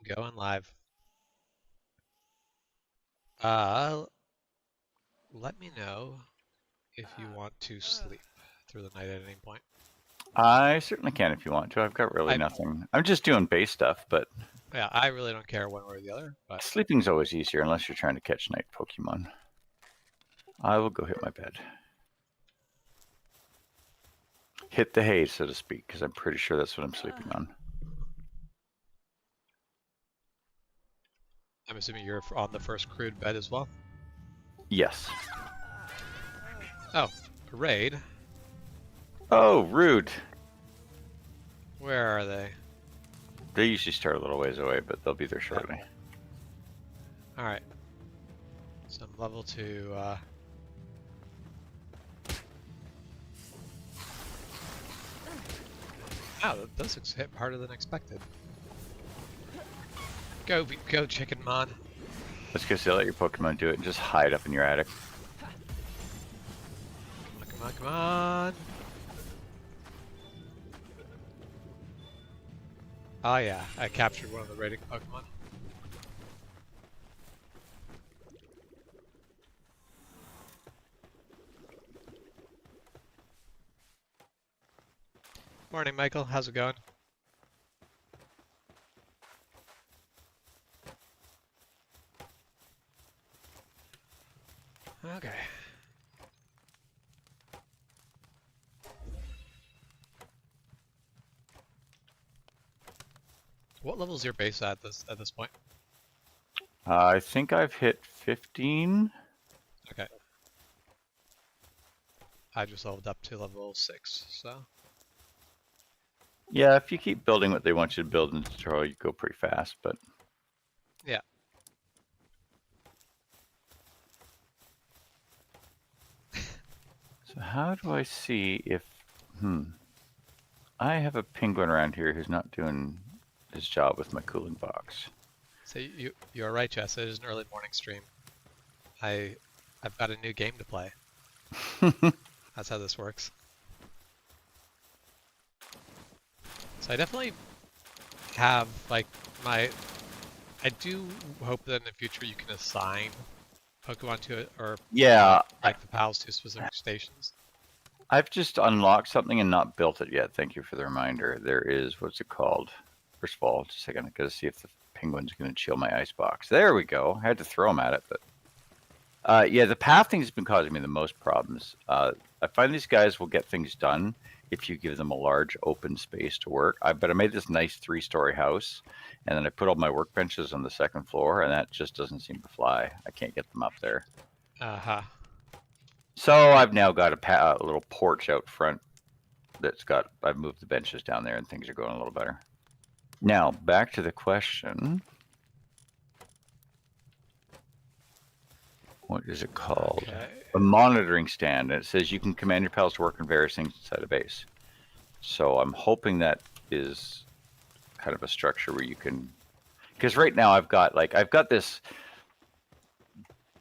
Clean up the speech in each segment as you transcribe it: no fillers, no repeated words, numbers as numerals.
Going live. Uh, Let me know if you want to sleep through the night at any point. I certainly can if you want to. I've got really I nothing. I'm just doing base stuff, but Yeah, I really don't care one way or the other, but sleeping's always easier unless you're trying to catch night Pokemon. I will go hit my bed. Hit the hay, so to speak, because I'm pretty sure that's what I'm sleeping on. I'm assuming you're on the first crude bed as well. Yes. Oh, a raid. Oh, rude. Where are they? They usually start a little ways away, but they'll be there Yeah. shortly. All right. Some level 2. Wow, those hit harder than expected. Go, Chicken Mon. That's because you let your Pokemon do it and just hide up in your attic. Come on, come on. Oh yeah, I captured one of the raiding Pokemon. Morning, Michael. How's it going? Okay. What level is your base at this point? I think I've hit 15. Okay. I just leveled up to level 6, so. Yeah, if you keep building what they want you to build in the tutorial, you go pretty fast, but... Yeah. So how do I see if... I have a penguin around here who's not doing his job with my cooling box. So you're right, Jess. It is an early morning stream. I've got a new game to play. That's how this works. So I definitely have like I do hope that in the future you can assign Pokemon to it, or Yeah, like the pals to specific stations. I've just unlocked something and not built it yet. Thank you for the reminder. There is, what's it called? First of all, just a second, I gotta see if the penguin's gonna chill my icebox. There we go. I had to throw him at it, but yeah, the path thing has been causing me the most problems. I find these guys will get things done if you give them a large open space to work. But I made this nice 3-story house, and then I put all my workbenches on the second floor, and that just doesn't seem to fly. I can't get them up there. Uh-huh. So I've now got a little porch out front that's got, I've moved the benches down there and things are going a little better. Now, back to the question. What is it called? Okay. A monitoring stand. And it says you can command your pals to work on various things inside a base. So I'm hoping that is kind of a structure where you can, because right now I've got this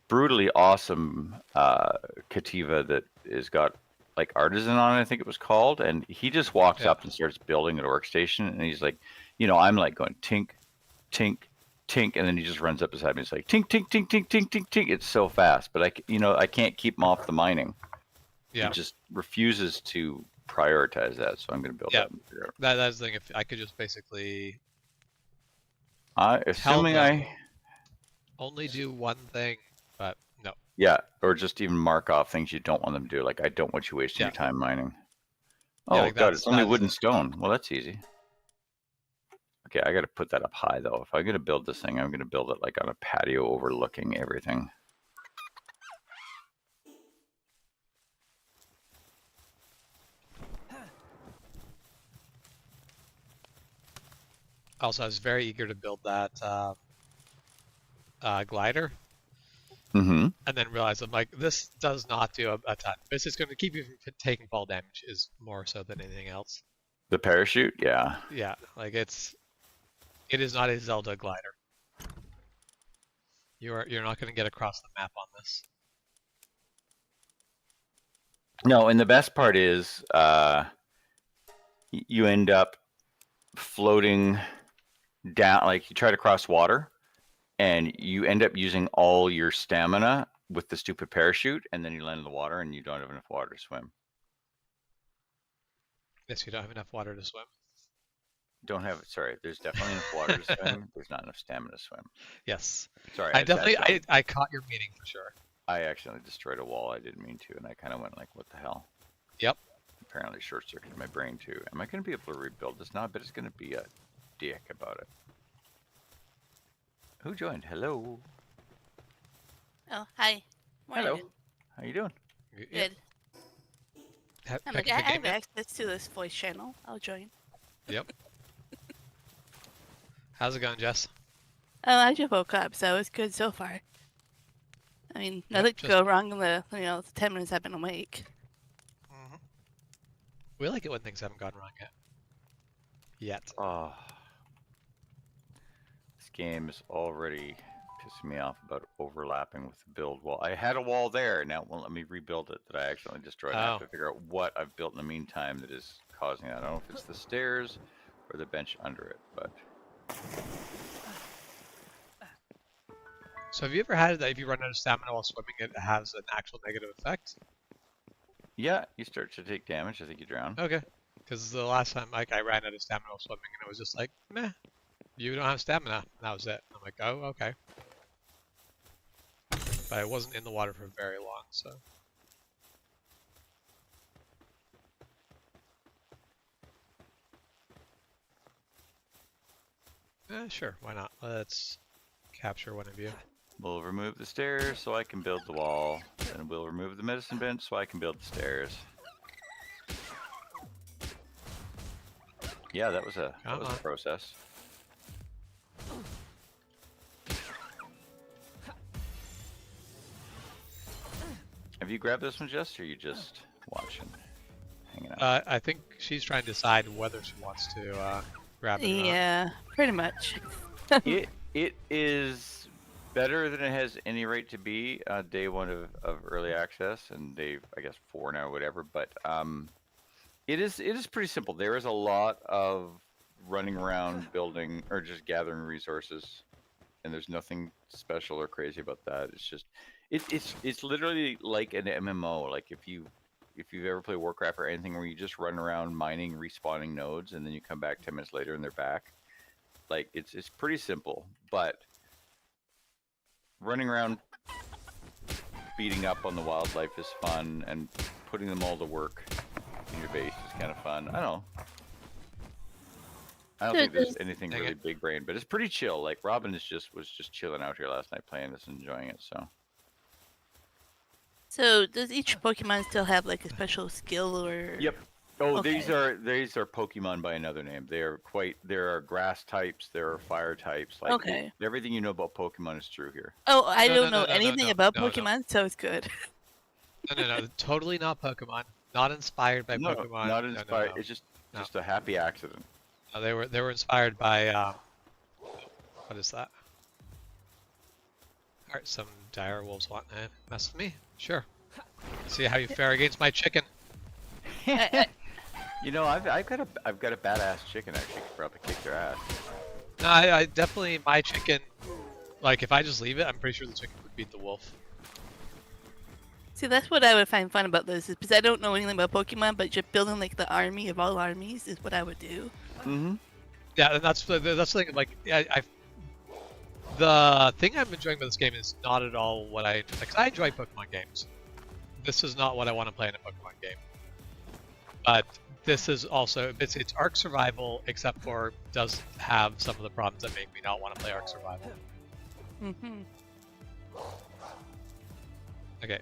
brutally awesome Cativa that is got like artisan on it, I think it was called, and he just walks up and starts building a workstation, and he's like, I'm like going tink, tink, tink, and then he just runs up beside me. It's like tink, tink, tink, tink, tink, tink, tink. It's so fast, but I can't keep him off the mining. Yeah. He just refuses to prioritize that, so I'm going to build that. That's the thing. If I could just basically, assuming I only do one thing, but no. Yeah, or just even mark off things you don't want them to do. Like, I don't want you wasting your time mining. Oh, yeah, like God, it's only wood and stone. Well, that's easy. Okay, I got to put that up high, though. If I'm going to build this thing, I'm going to build it like on a patio overlooking everything. Also, I was very eager to build that glider. Mm-hmm. And then realized I'm like, this does not do a ton. This is going to keep you from taking fall damage is more so than anything else. The parachute, yeah. Yeah, like it is not a Zelda glider. You're not going to get across the map on this. No, and the best part is you end up floating down, like you try to cross water, and you end up using all your stamina with the stupid parachute, and then you land in the water, and you don't have enough water to swim. Yes, you don't have enough water to swim. Don't have sorry. There's definitely enough water to swim. There's not enough stamina to swim. Yes. Sorry, I definitely, I caught your meaning for sure. I accidentally destroyed a wall. I didn't mean to, and I kind of went like, "What the hell?" Yep. Apparently, short circuited my brain too. Am I going to be able to rebuild this now? I bet it's going to be a dick about it. Who joined? Hello. Oh, hi. Morning. Hello. How you doing? Good. I'm like, Picking I the game have yet? access to this voice channel. I'll join. Yep. How's it going, Jess? Oh, I just woke up, so it's good so far. I mean, nothing could go wrong in the, the 10 minutes I've been awake. Mm-hmm. We like it when things haven't gone wrong yet. Oh, this game is already pissing me off about overlapping with the build wall. I had a wall there. Now it won't let me rebuild it that I accidentally destroyed. I have to figure out what I've built in the meantime that is causing that. I don't know if it's the stairs or the bench under it, but... So have you ever had it that if you run out of stamina while swimming, it has an actual negative effect? Yeah, you start to take damage. I think you drown. Okay. Because the last time I ran out of stamina while swimming, and it was just like, meh, you don't have stamina. And that was it. I'm like, oh, okay. But I wasn't in the water for very long, so. Sure, why not? Let's capture one of you. We'll remove the stairs so I can build the wall, and we'll remove the medicine bench so I can build the stairs. Yeah, that was a process. Have you grabbed this one, Jess, or are you just watching, hanging out? I think she's trying to decide whether she wants to grab it or not. Yeah, pretty much. It is better than it has any right to be. Day one of early access, and day I guess 4 now, or whatever. But it is pretty simple. There is a lot of running around, building, or just gathering resources, and there's nothing special or crazy about that. It's just it's literally like an MMO. Like if you've ever played Warcraft or anything where you just run around mining, respawning nodes, and then you come back 10 minutes later and they're back. Like it's pretty simple, but running around beating up on the wildlife is fun, and putting them all to work in your base is kind of fun. I don't know. I don't think there's anything really big brain, but it's pretty chill. Like Robin was just chilling out here last night playing this and enjoying it. So does each Pokemon still have like a special skill or? Yep. Oh, Okay. these are Pokemon by another name. There are grass types, there are fire types. Like Okay. everything you know about Pokemon is true here. Oh, I No, don't no, know no, anything no, about no, Pokemon, so it's good. No, totally not Pokemon. Not inspired by No, Pokemon. not inspired. No. It's just a happy accident. No, they were inspired by what is that? Alright, some dire wolves want to mess with me. Sure. See how you fare against my chicken. You know, I've got a badass chicken actually. Could probably kick their ass. No, I definitely my chicken. Like if I just leave it, I'm pretty sure the chicken would beat the wolf. See, that's what I would find fun about this, is because I don't know anything about Pokemon, but just building like the army of all armies is what I would do. Mm-hmm. Yeah, and that's the thing. Like the thing I'm enjoying about this game is not at all what I like. I enjoy Pokemon games. This is not what I want to play in a Pokemon game. But this is also it's Ark Survival, except for does have some of the problems that make me not want to play Ark Survival. Mm-hmm. Okay,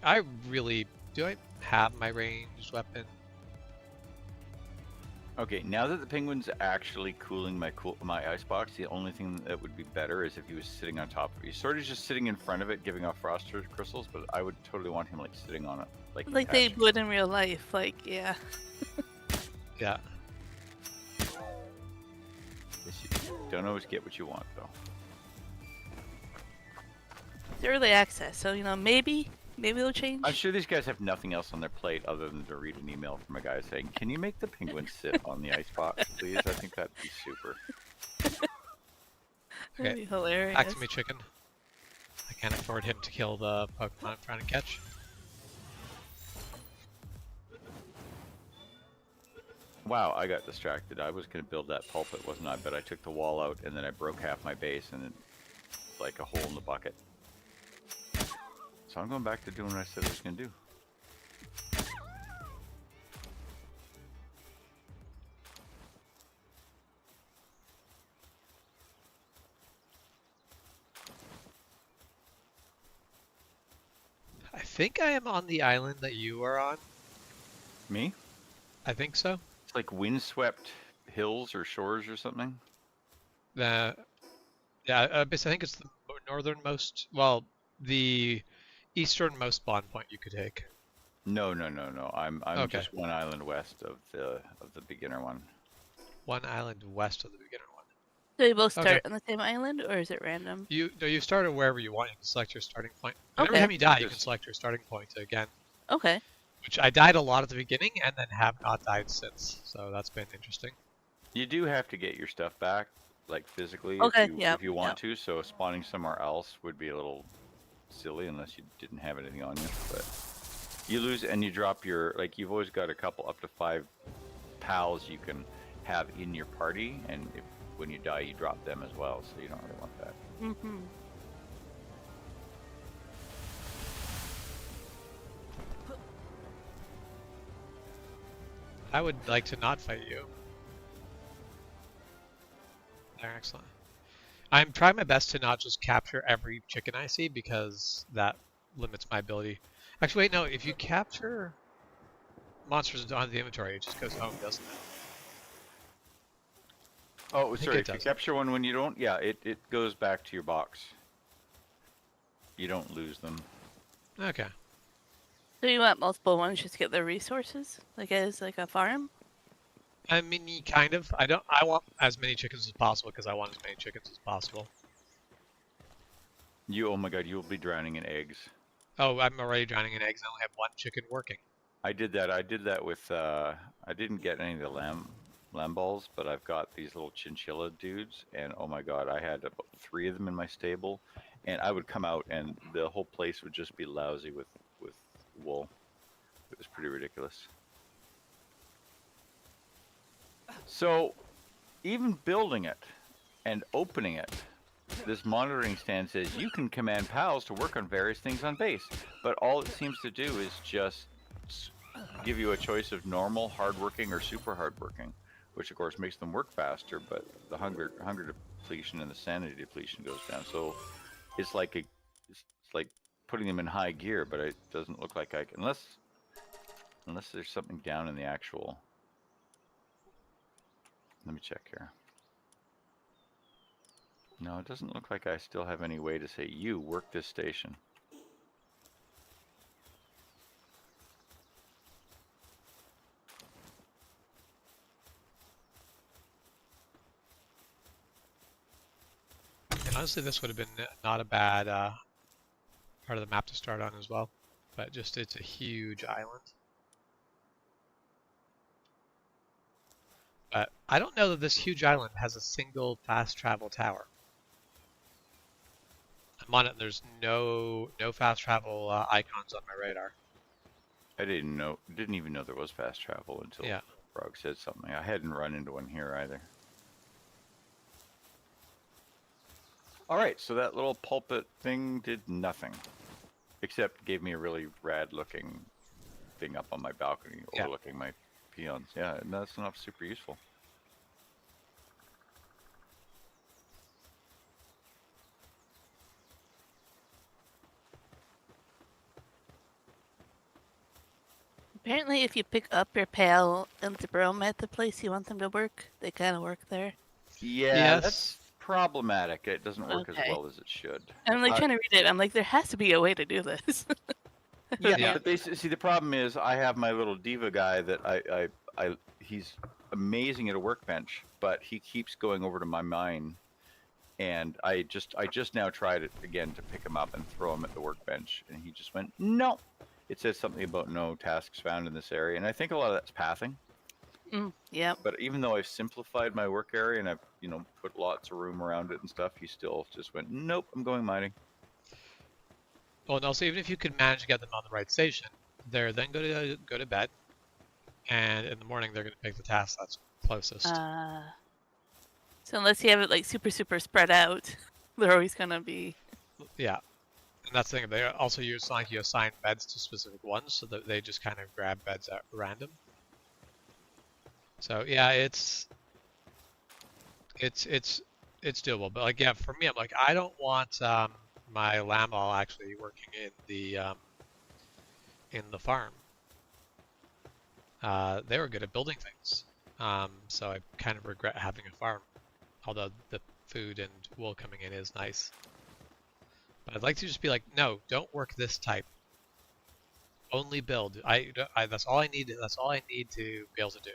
do I have my ranged weapon? Okay, now that the penguin's actually cooling my icebox, the only thing that would be better is if he was sitting on top of it. He's sort of just sitting in front of it, giving off frost crystals, but I would totally want him like sitting on it, Like they would in real life, like yeah. Yeah. You don't always get what you want though. It's early access, so maybe they'll change. I'm sure these guys have nothing else on their plate other than to read an email from a guy saying, "Can you make the penguin sit on the icebox, please? I think that'd be super." That'd Okay, be hilarious. back to me, chicken. I can't afford him to kill the Pokemon I'm trying to catch. Wow, I got distracted. I was going to build that pulpit, wasn't I? But I took the wall out, and then I broke half my base, and it's like a hole in the bucket. So I'm going back to doing what I said I was going to do. I think I am on the island that you are on. Me? I think so. It's like windswept hills or shores or something. Yeah, I think it's the northernmost, well, the easternmost spawn point you could take. No. I'm Okay. just one island west of the beginner one. One island west of the beginner one. Do we both start Okay. on the same island, or is it random? You started wherever you want. You can select your starting point. And every Okay. time you die, you can Just- select your starting point again. Okay. Which I died a lot at the beginning and then have not died since. So that's been interesting. You do have to get your stuff back, like physically, Okay, if you want to. So spawning somewhere else would be a little silly unless you didn't have anything on you. But you lose and you drop your, like, you've always got a couple up to 5 pals you can have in your party, and when you die, you drop them as well. So you don't really want that. Mm-hmm. I would like to not fight you. They're excellent. I'm trying my best to not just capture every chicken I see because that limits my ability. Actually, wait, no. If you capture monsters on the inventory, it just goes home, doesn't it? Oh, think sorry. it If you does. capture one when you don't, yeah, it goes back to your box. You don't lose them. Okay. So you want multiple ones just to get the resources, like as like a farm? I mean, kind of. I want as many chickens as possible because I want as many chickens as possible. Oh my god, you'll be drowning in eggs. Oh, I'm already drowning in eggs. I only have one chicken working. I did that with I didn't get any of the lamb balls, but I've got these little chinchilla dudes, and oh my god, I had about 3 of them in my stable, and I would come out and the whole place would just be lousy with wool. It was pretty ridiculous. So even building it and opening it, this monitoring stand says you can command pals to work on various things on base, but all it seems to do is just give you a choice of normal, hardworking, or super hardworking, which of course makes them work faster, but the hunger depletion and the sanity depletion goes down. So it's like it's like putting them in high gear, but it doesn't look like I can, unless there's something down in the actual. Let me check here. No, it doesn't look like I still have any way to say, you work this station. And honestly, this would have been not a bad part of the map to start on as well. But just, it's a huge island. But I don't know that this huge island has a single fast travel tower. I'm on it and there's no fast travel icons on my radar. I didn't even know there was fast travel until Yeah. Frog said something. I hadn't run into one here either. Alright, so that little pulpit thing did nothing. Except gave me a really rad looking thing up on my balcony overlooking my peons. Yeah, and that's not super useful. Apparently, if you pick up your pal and throw them at the place you want them to work, they kind of work there. Yeah, Yes. that's problematic. It doesn't work as Okay. well as it should. I'm like trying to read it. I'm like, there has to be a way to do this. Yeah, Yeah. but see, the problem is I have my little diva guy that he's amazing at a workbench, but he keeps going over to my mine, and I just now tried it again to pick him up and throw him at the workbench, and he just went no. It says something about no tasks found in this area, and I think a lot of that's pathing. Yep. But even though I've simplified my work area and I've, put lots of room around it and stuff, he still just went, nope, I'm going mining. Well, and also even if you could manage to get them on the right station, they're then go to bed, and in the morning they're going to pick the task that's closest. So unless you have it like super spread out, they're always gonna be. Yeah, and that's the thing. They also use like you assign beds to specific ones, so that they just kind of grab beds at random. So yeah, it's doable. But like yeah, for me, I'm like I don't want my lamb all actually working in the farm. They were good at building things, so I kind of regret having a farm. Although the food and wool coming in is nice. But I'd like to just be like, no, don't work this type. Only build. That's all I need. That's all I need to be able to do.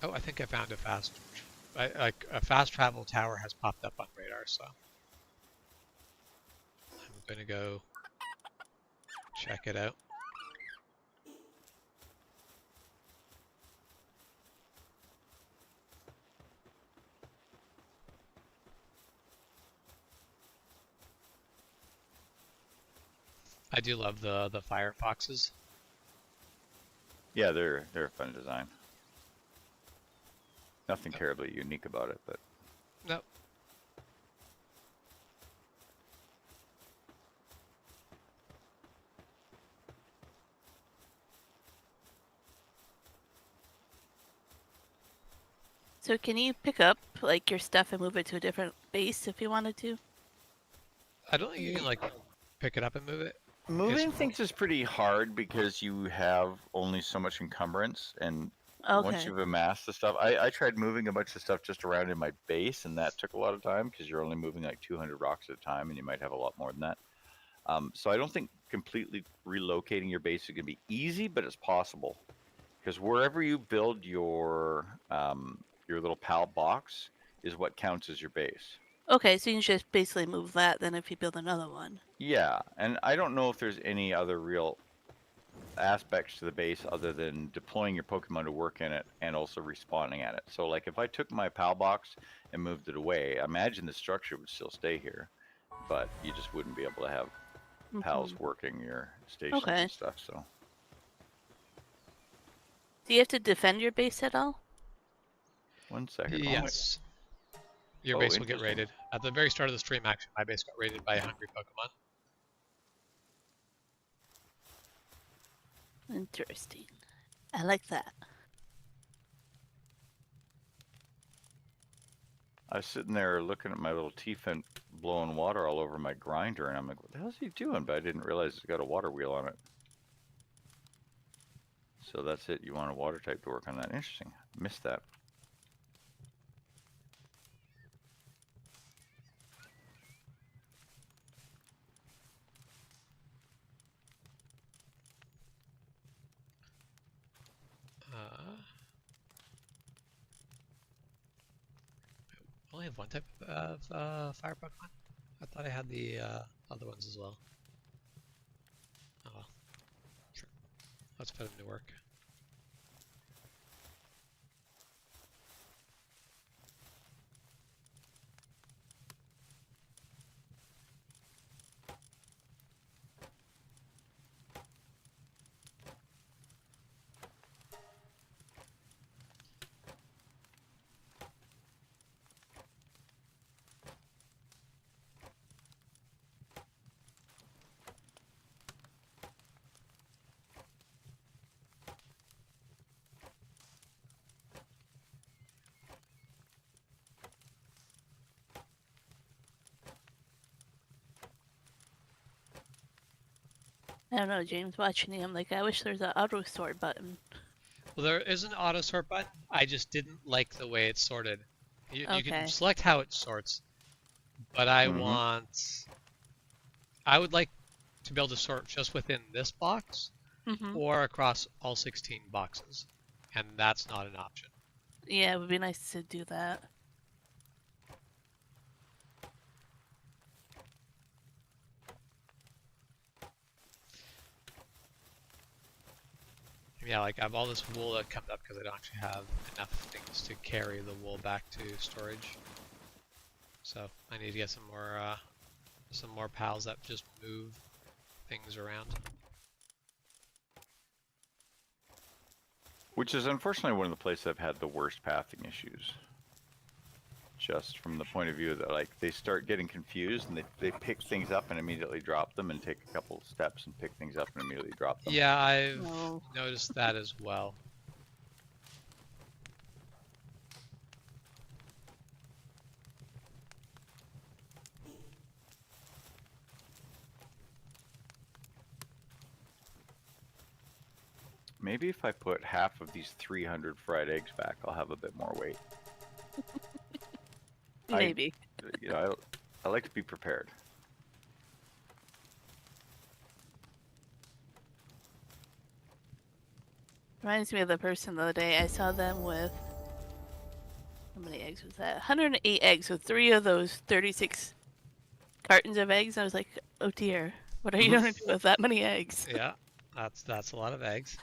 Oh, I think I found a fast travel tower has popped up on radar, so I'm gonna go check it out. I do love the firefoxes. Yeah, they're a fun design. Nothing terribly unique about it, but Nope. So can you pick up like your stuff and move it to a different base if you wanted to? I don't think you can like pick it up and move it. moving things is pretty hard because you have only so much encumbrance, and once Okay. you've amassed the stuff, I tried moving a bunch of stuff just around in my base, and that took a lot of time because you're only moving like 200 rocks at a time, and you might have a lot more than that. So I don't think completely relocating your base is going to be easy, but it's possible because wherever you build your little PAL box is what counts as your base. Okay, so you can just basically move that then if you build another one. Yeah, and I don't know if there's any other real aspects to the base other than deploying your Pokemon to work in it and also respawning at it. So like if I took my PAL box and moved it away, I imagine the structure would still stay here, but you just wouldn't be able to have PALs working your stations Okay. and stuff. So Do you have to defend your base at all? 1 second. Yes. Your base will get raided. At the very start of the stream, actually, my base got raided by a hungry Pokemon. Interesting. I like that. I was sitting there looking at my little T-Fent blowing water all over my grinder, and I'm like, what the hell's he doing? But I didn't realize it's got a water wheel on it. So that's it. You want a water type to work on that. Interesting. Missed that. I only have one type of fire Pokemon. I thought I had the other ones as well. Oh well. Sure. Let's put them to work. I don't know, James watching you, I'm like, I wish there was an auto sort button. Well, there is an auto sort button. I just didn't like the way it's sorted. You can Okay. select how it sorts, but I would like to be able to sort just within this box or across all 16 boxes, and that's not an option. Yeah, it would be nice to do that. Yeah, like I have all this wool that comes up because I don't actually have enough things to carry the wool back to storage. So I need to get some more pals that just move things around. Which is unfortunately one of the places I've had the worst pathing issues. Just from the point of view that like they start getting confused and they pick things up and immediately drop them and take a couple steps and pick things up and immediately drop them. Yeah, I've No. noticed that as well. Maybe if I put half of these 300 fried eggs back, I'll have a bit more weight. Maybe. You know, I like to be prepared. Reminds me of the person the other day. I saw them with, how many eggs was that? 108 eggs. So 3 of those 36 cartons of eggs. I was like, oh dear, what are you gonna do with that many eggs? Yeah, that's a lot of eggs.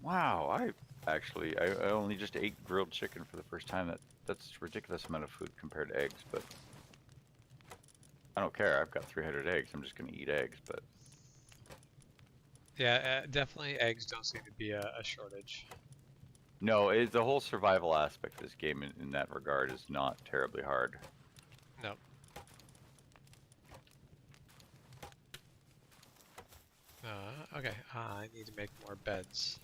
Wow, I only just ate grilled chicken for the first time. That's a ridiculous amount of food compared to eggs, but I don't care. I've got 300 eggs. I'm just gonna eat eggs, but Yeah, definitely eggs don't seem to be a shortage. no, the whole survival aspect of this game in that regard is not terribly hard. No. Okay, I need to make more beds.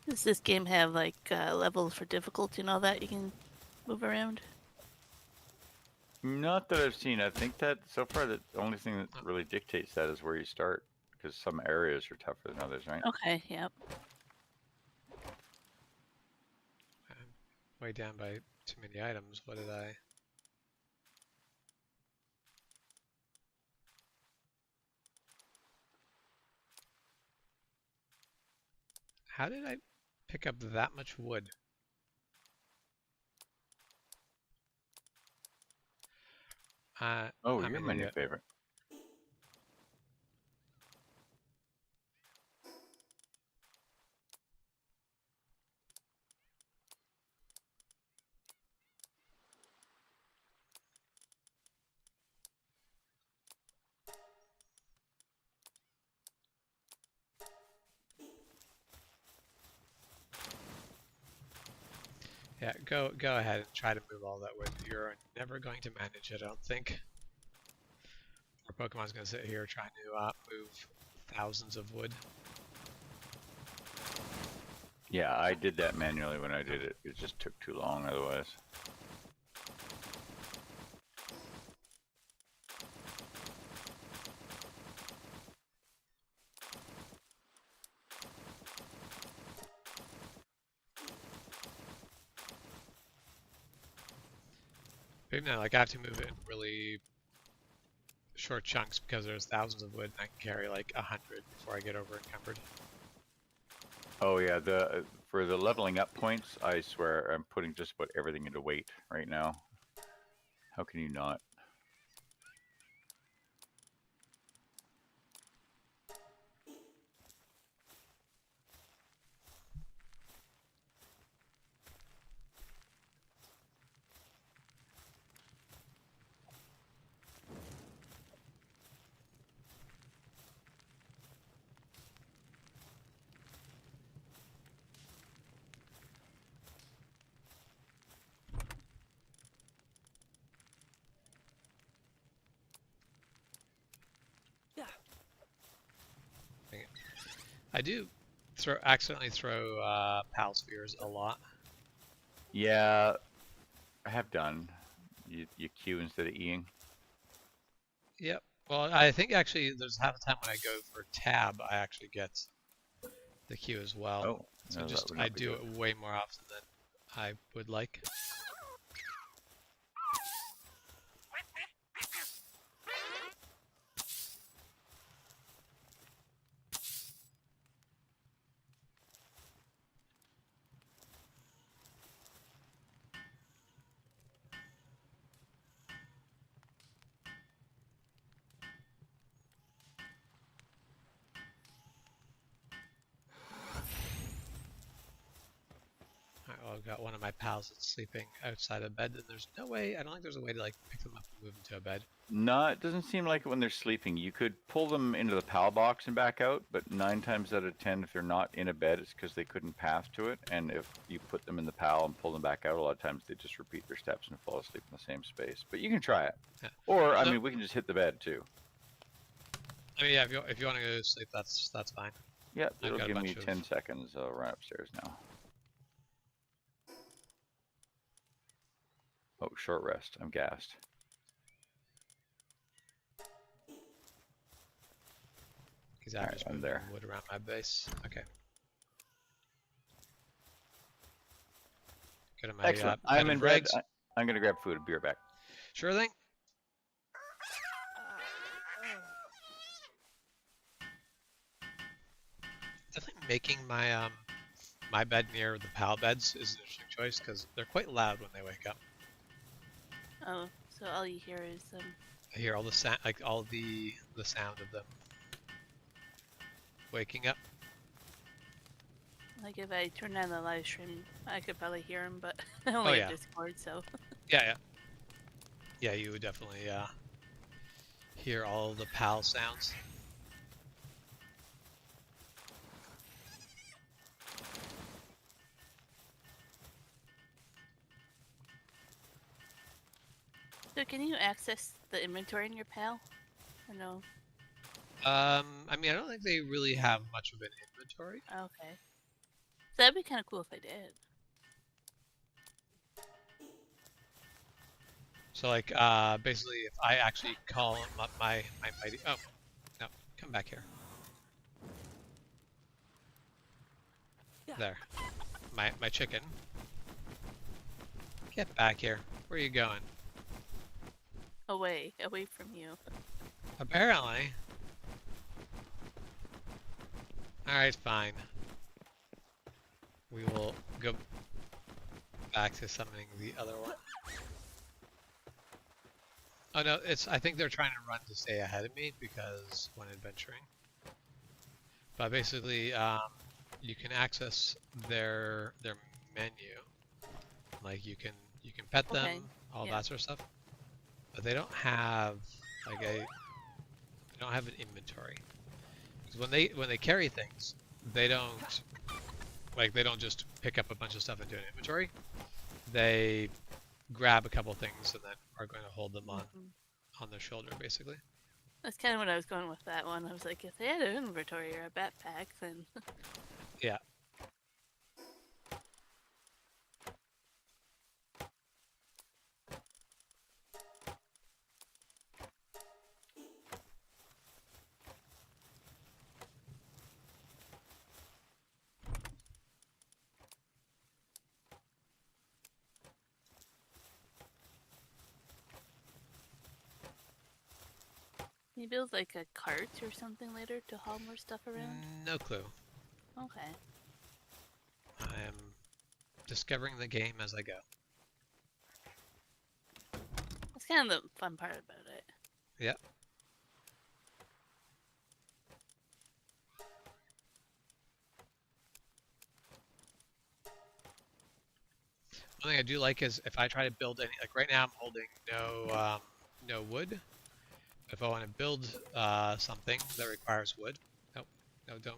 Does this game have like levels for difficulty and all that you can move around? Not that I've seen. I think that so far the only thing that really dictates that is where you start, because some areas are tougher than others, right? Okay, yep. I'm way down by too many items. What did I... How did I pick up that much wood? Oh, I'm your an menu idiot. favorite. Yeah, go ahead and try to move all that wood. You're never going to manage it, I don't think. Our Pokemon's gonna sit here trying to move thousands of wood. Yeah, I did that manually when I did it. It just took too long otherwise. But no, like I have to move it in really short chunks because there's thousands of wood and I can carry like 100 before I get over encumbered. Oh yeah, for the leveling up points, I swear I'm putting just about everything into weight right now. How can you not? I do accidentally throw pal spheres a lot. Yeah, I have done. You Q instead of Eing. Yep. Well, I think actually there's half the time when I go for tab, I actually get the Q as well. Oh, So no, just that would not I be do good. it way more often than I would like. I've got one of my pals that's sleeping outside of bed, and there's no way. I don't think there's a way to like pick them up and move them to a bed. No, it doesn't seem like it when they're sleeping. You could pull them into the PAL box and back out, but 9 times out of 10, if they're not in a bed, it's because they couldn't pass to it. And if you put them in the PAL and pull them back out, a lot of times they just repeat their steps and fall asleep in the same space. But you can try it. Yeah. Or, I mean, we can just hit the bed too. I mean, yeah, if you want to go to sleep, that's fine. Yep, I've it'll got a give me bunch of- 10 seconds. I'll run upstairs now. Oh, short rest. I'm gassed. Because I'm Alright, just I'm moving there. wood around my base. Okay. Go to my Excellent. bed I'm of in bed. regs. I'm going to grab food. I'll be right back. Sure thing. Definitely making my my bed near the PAL beds is an interesting choice because they're quite loud when they wake up. Oh, so all you hear is I hear all the sound, like all the sound of them waking up. like if I turn on the live stream, I could probably hear them, but I only have yeah. Discord, so. Yeah. Yeah, you would definitely hear all the PAL sounds. So can you access the inventory in your PAL? I know. I mean, I don't think they really have much of an inventory. Okay. So that'd be kind of cool if I did. So like, basically, if I actually call up my mighty, oh, no, come back here. There, my chicken. Get back here. Where are you going? Away from you. Apparently. Alright, fine. We will go back to summoning the other one. Oh no, I think they're trying to run to stay ahead of me because when adventuring. But basically, you can access their menu. Like you can pet them, Okay, all yeah. that sort of stuff. But they don't have like they don't have an inventory. Because when they carry things, they don't just pick up a bunch of stuff into an inventory. They grab a couple things and then are going to hold them on their shoulder, basically. That's kind of what I was going with that one. I was like, if they had an inventory or a backpack, then. Yeah. Can you build like a cart or something later to haul more stuff around? No clue. Okay. I am discovering the game as I go. That's kind of the fun part about it. Yep. One thing I do like is if I try to build any, like right now I'm holding no wood. If I want to build something that requires wood, no, don't.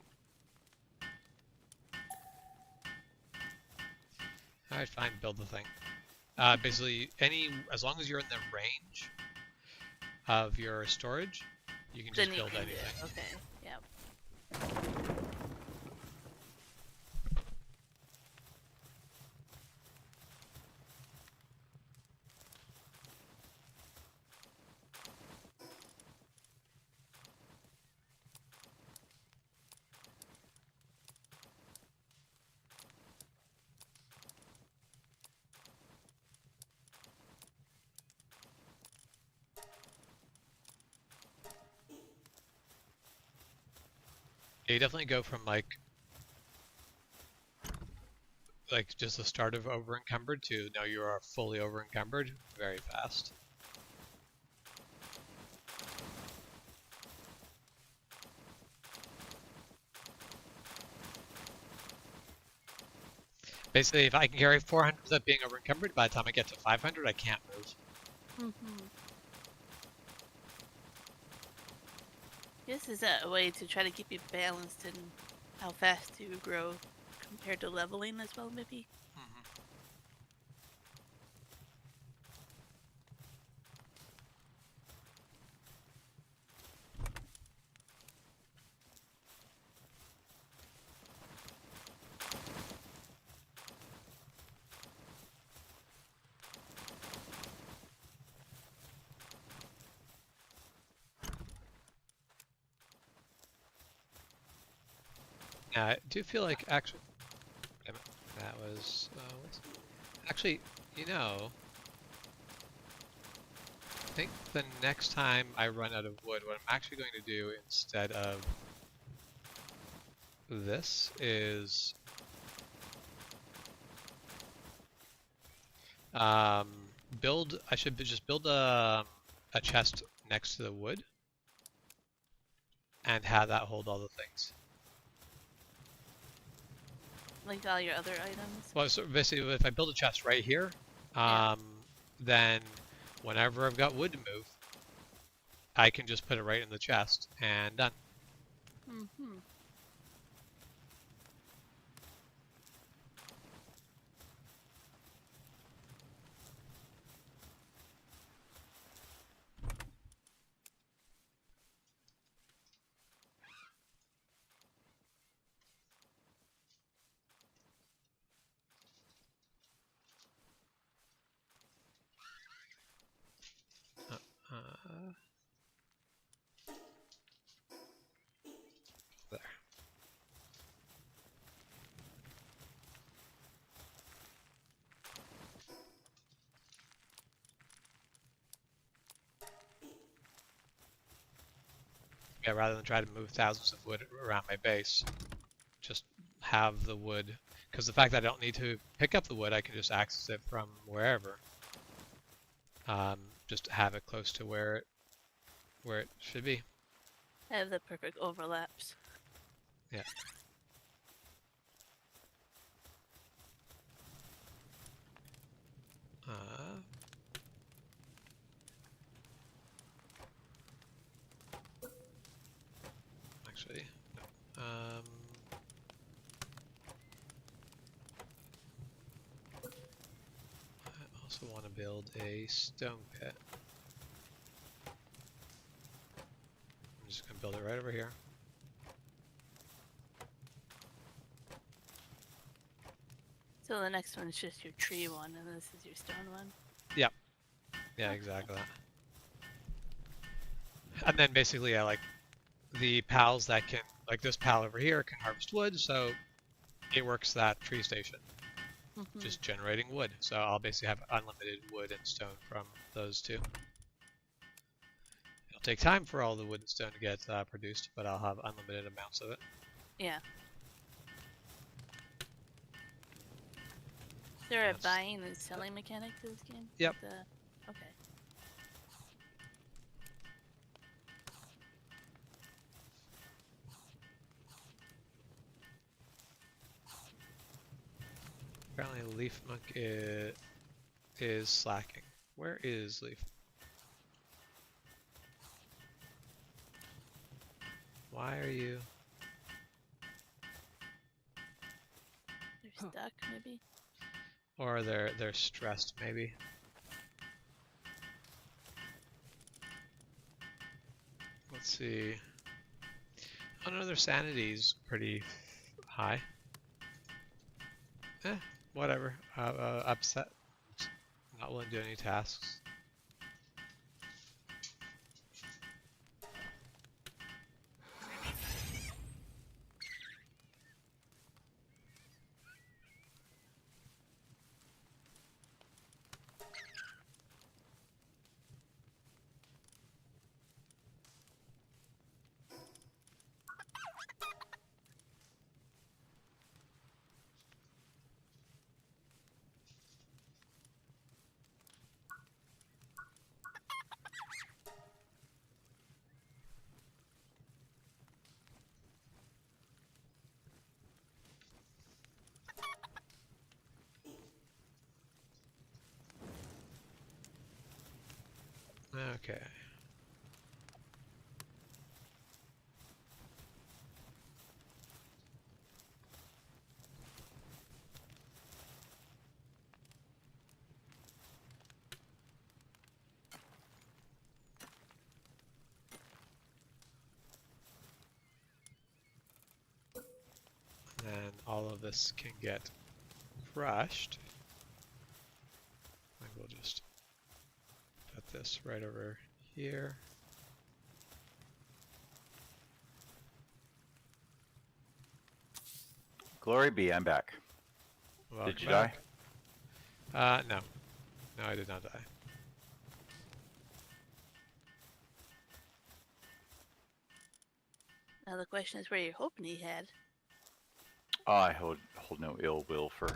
All right, fine, build the thing. Basically, as long as you're in the range of your storage, you can just Then you build can do anything. it. Okay. Yep. Yeah, you definitely go from like just the start of over encumbered to now you are fully over encumbered very fast. Basically, if I can carry 400 without being over encumbered, by the time I get to 500, I can't move. This is a way to try to keep you balanced in how fast you grow compared to leveling as well, maybe. Yeah, I do feel like actually, wait a minute, that was actually, you know, I think the next time I run out of wood, what I'm actually going to do instead of this is build. I should just build a chest next to the wood and have that hold all the things. Like all your other items. Well, so basically, if I build a chest right here, then whenever I've got wood to move, I can just put it right in the chest and done. There. Yeah, rather than try to move thousands of wood around my base, just have the wood. Because the fact that I don't need to pick up the wood, I can just access it from wherever. Just have it close to where it should be. Have the perfect overlaps. Yeah. Actually, no. I also want to build a stone pit. I'm just gonna build it right over here. So the next one is just your tree one, and this is your stone one. Yep. Yeah, exactly that. And then basically, yeah, like the pals that can, like this pal over here can harvest wood, so it works that tree station, just generating wood. So I'll basically have unlimited wood and stone from those two. It'll take time for all the wood and stone to get produced, but I'll have unlimited amounts of it. Yeah. Is there a buying and selling mechanic to this game? Yep. Okay. Apparently Leaf Monk is slacking. Where is Leaf? Why are you? They're stuck, maybe? Or they're stressed, maybe. Let's see. Oh no, their sanity's pretty high. Whatever. Upset. Not willing to do any tasks. Okay. And all of this can get crushed. I think we'll just put this right over here. Glory be, I'm back. Welcome Did you back. die? No. No, I did not die. Now the question is where you're hoping he had. Oh, I hold no ill will for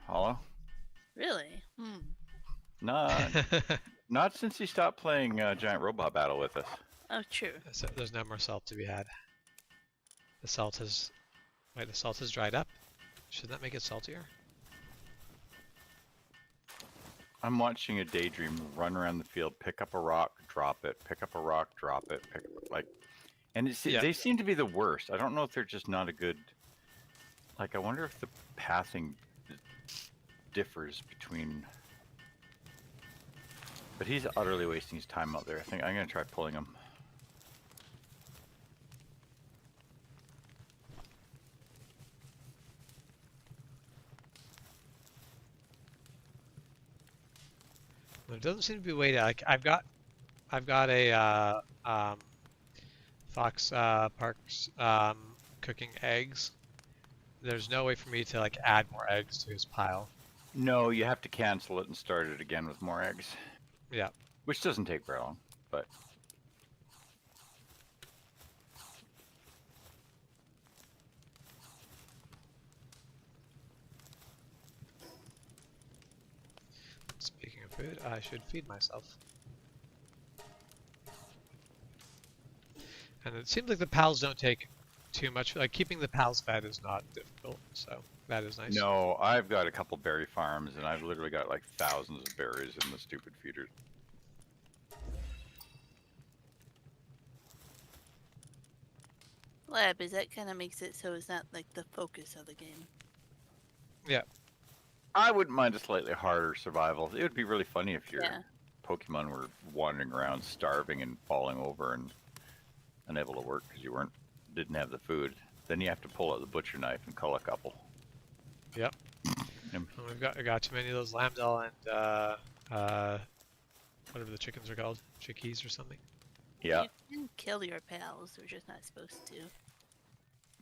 Hollow. Really? Not since he stopped playing Giant Robot Battle with us. Oh, true. So there's no more salt to be had. The salt has... Wait, the salt has dried up? Should that make it saltier? I'm watching a daydream run around the field, pick up a rock, drop it, pick up a rock, drop it, pick up, like, and Yeah. they seem to be the worst. I don't know if they're just not a good. Like, I wonder if the pathing differs between. But he's utterly wasting his time out there. I think I'm gonna try pulling him. There doesn't seem to be a way to, like, I've got a Fox Parks cooking eggs. There's no way for me to like add more eggs to his pile. No, you have to cancel it and start it again with more eggs. Yeah. Which doesn't take very long, but. Speaking of food, I should feed myself. And it seems like the pals don't take too much. Like keeping the pals fed is not difficult, so that is nice. No, I've got a couple berry farms, and I've literally got like thousands of berries in the stupid feeders. Lab, is that kind of makes it so it's not like the focus of the game. Yeah. I wouldn't mind a slightly harder survival. It would be really funny if your Yeah. Pokemon were wandering around starving and falling over and unable to work because you didn't have the food. Then you have to pull out the butcher knife and cull a couple. Yep. Yep. And I got too many of those lambdal and whatever the chickens are called, chickies or something. Yeah. You can kill your pals, you're just not supposed to.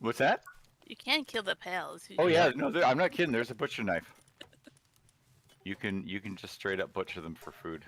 What's that? You can kill the pals. Oh yeah, no, I'm not kidding. There's a butcher knife. You can just straight up butcher them for food.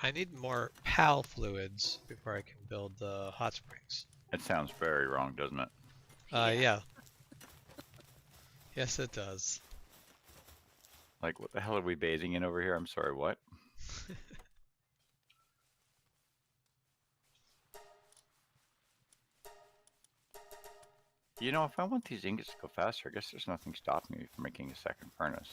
I need more pal fluids before I can build the hot springs. That sounds very wrong, doesn't it? Yeah. Yes, it does. Like, what the hell are we bathing in over here? I'm sorry, what? You know, if I want these ingots to go faster, I guess there's nothing stopping me from making a second furnace.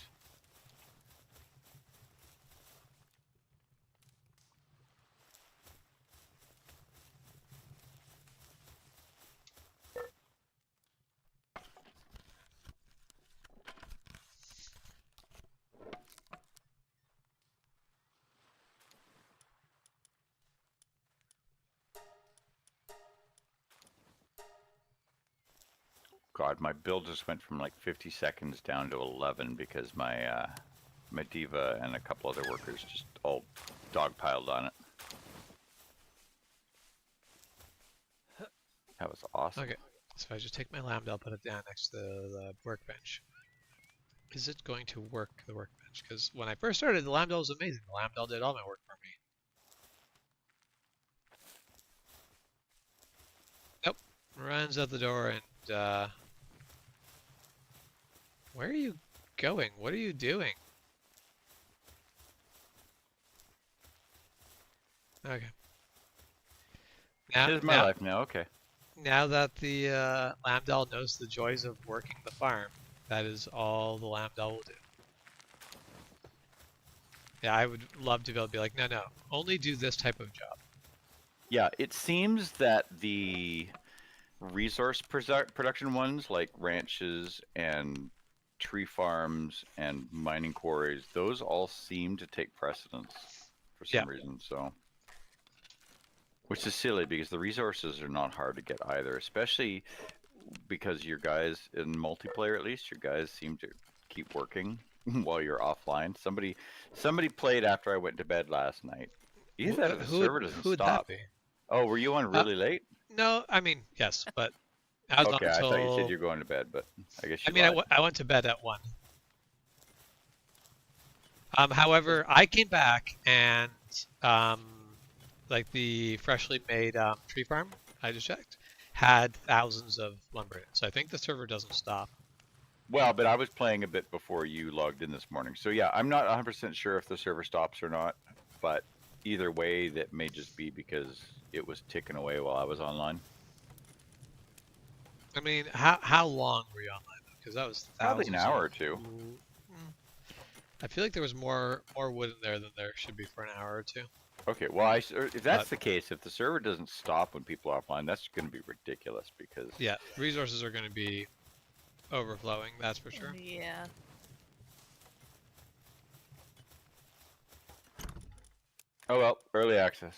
God, my build just went from like 50 seconds down to 11 because my my diva and a couple other workers just all dogpiled on it. That was awesome. Okay, so if I just take my lambda, I'll put it down next to the workbench. Is it going to work, the workbench? Because when I first started, the lambda was amazing. The lambda did all my work for me. Nope. runs out the door and where are you going? What are you doing? Okay. This is my life now. Okay. Now that the Lambdal knows the joys of working the farm, that is all the Lambdal will do. Yeah, I would love to be able to be like, no, only do this type of job. Yeah, it seems that the resource production ones, like ranches and tree farms and mining quarries, those all seem to take precedence for some reason. So, which is silly because the resources are not hard to get either, especially because your guys in multiplayer, at least your guys seem to keep working while you're offline. Somebody played after I went to bed last night. Either that or the server doesn't who would stop. that be? Oh, were you on really late? No, I mean, yes, but I was on Okay, until... I thought you said you're going to bed, but I guess you I mean, lied. I went to bed at 1. However, I came back and like the freshly made tree farm I just checked had thousands of lumber in it. So I think the server doesn't stop. Well, but I was playing a bit before you logged in this morning. So yeah, I'm not 100% sure if the server stops or not, but either way, that may just be because it was ticking away while I was online. I mean, how long were you online though? Because that was probably an hour or two. I feel like there was more wood in there than there should be for an hour or two. Okay, well, if that's the case, if the server doesn't stop when people are offline, that's going to be ridiculous because... Yeah, resources are going to be overflowing, that's for sure. Yeah. Oh well, early access.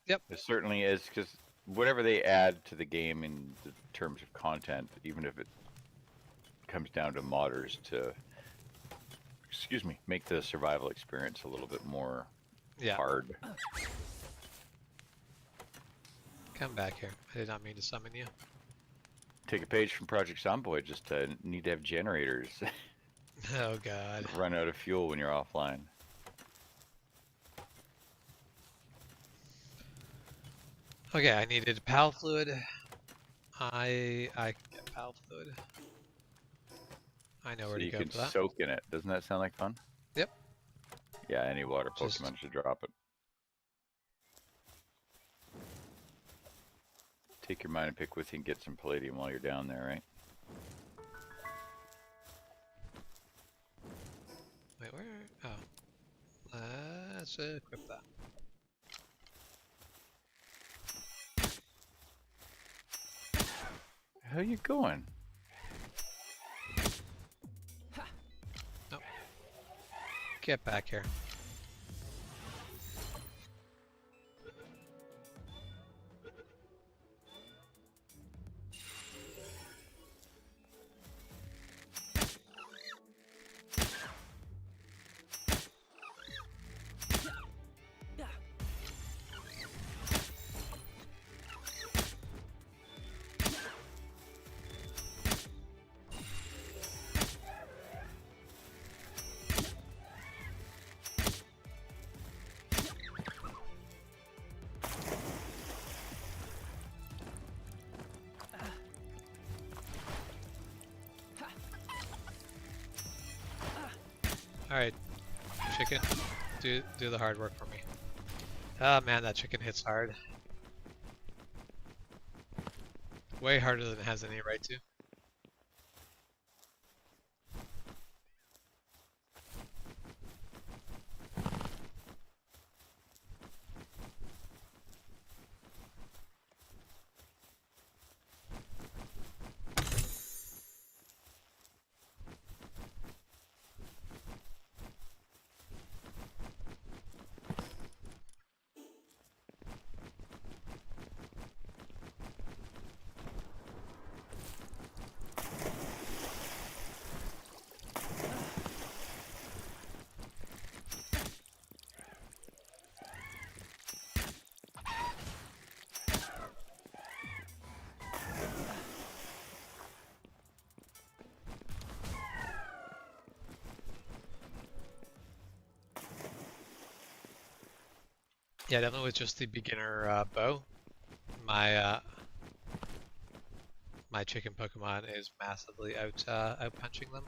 Yep. It certainly is, because whatever they add to the game in the terms of content, even if it comes down to modders to, excuse me, make the survival experience a little bit more hard. Come back here. I did not mean to summon you. Take a page from Project Zomboid, just need to have generators. Oh god. Run out of fuel when you're offline. Okay, I needed pal fluid. I can get pal fluid. I know where to go for that. So you can soak in it. Doesn't that sound like fun? Yep. Yeah, any water Pokemon should drop it. Take your mine and pick with you and get some palladium while you're down there, right? Wait, where? Oh. Let's equip that. How you going? Nope. Get back here. Alright, chicken, do the hard work for me. Oh man, that chicken hits hard. Way harder than it has any right to. Yeah, definitely with just the beginner bow. My my chicken Pokemon is massively out punching them.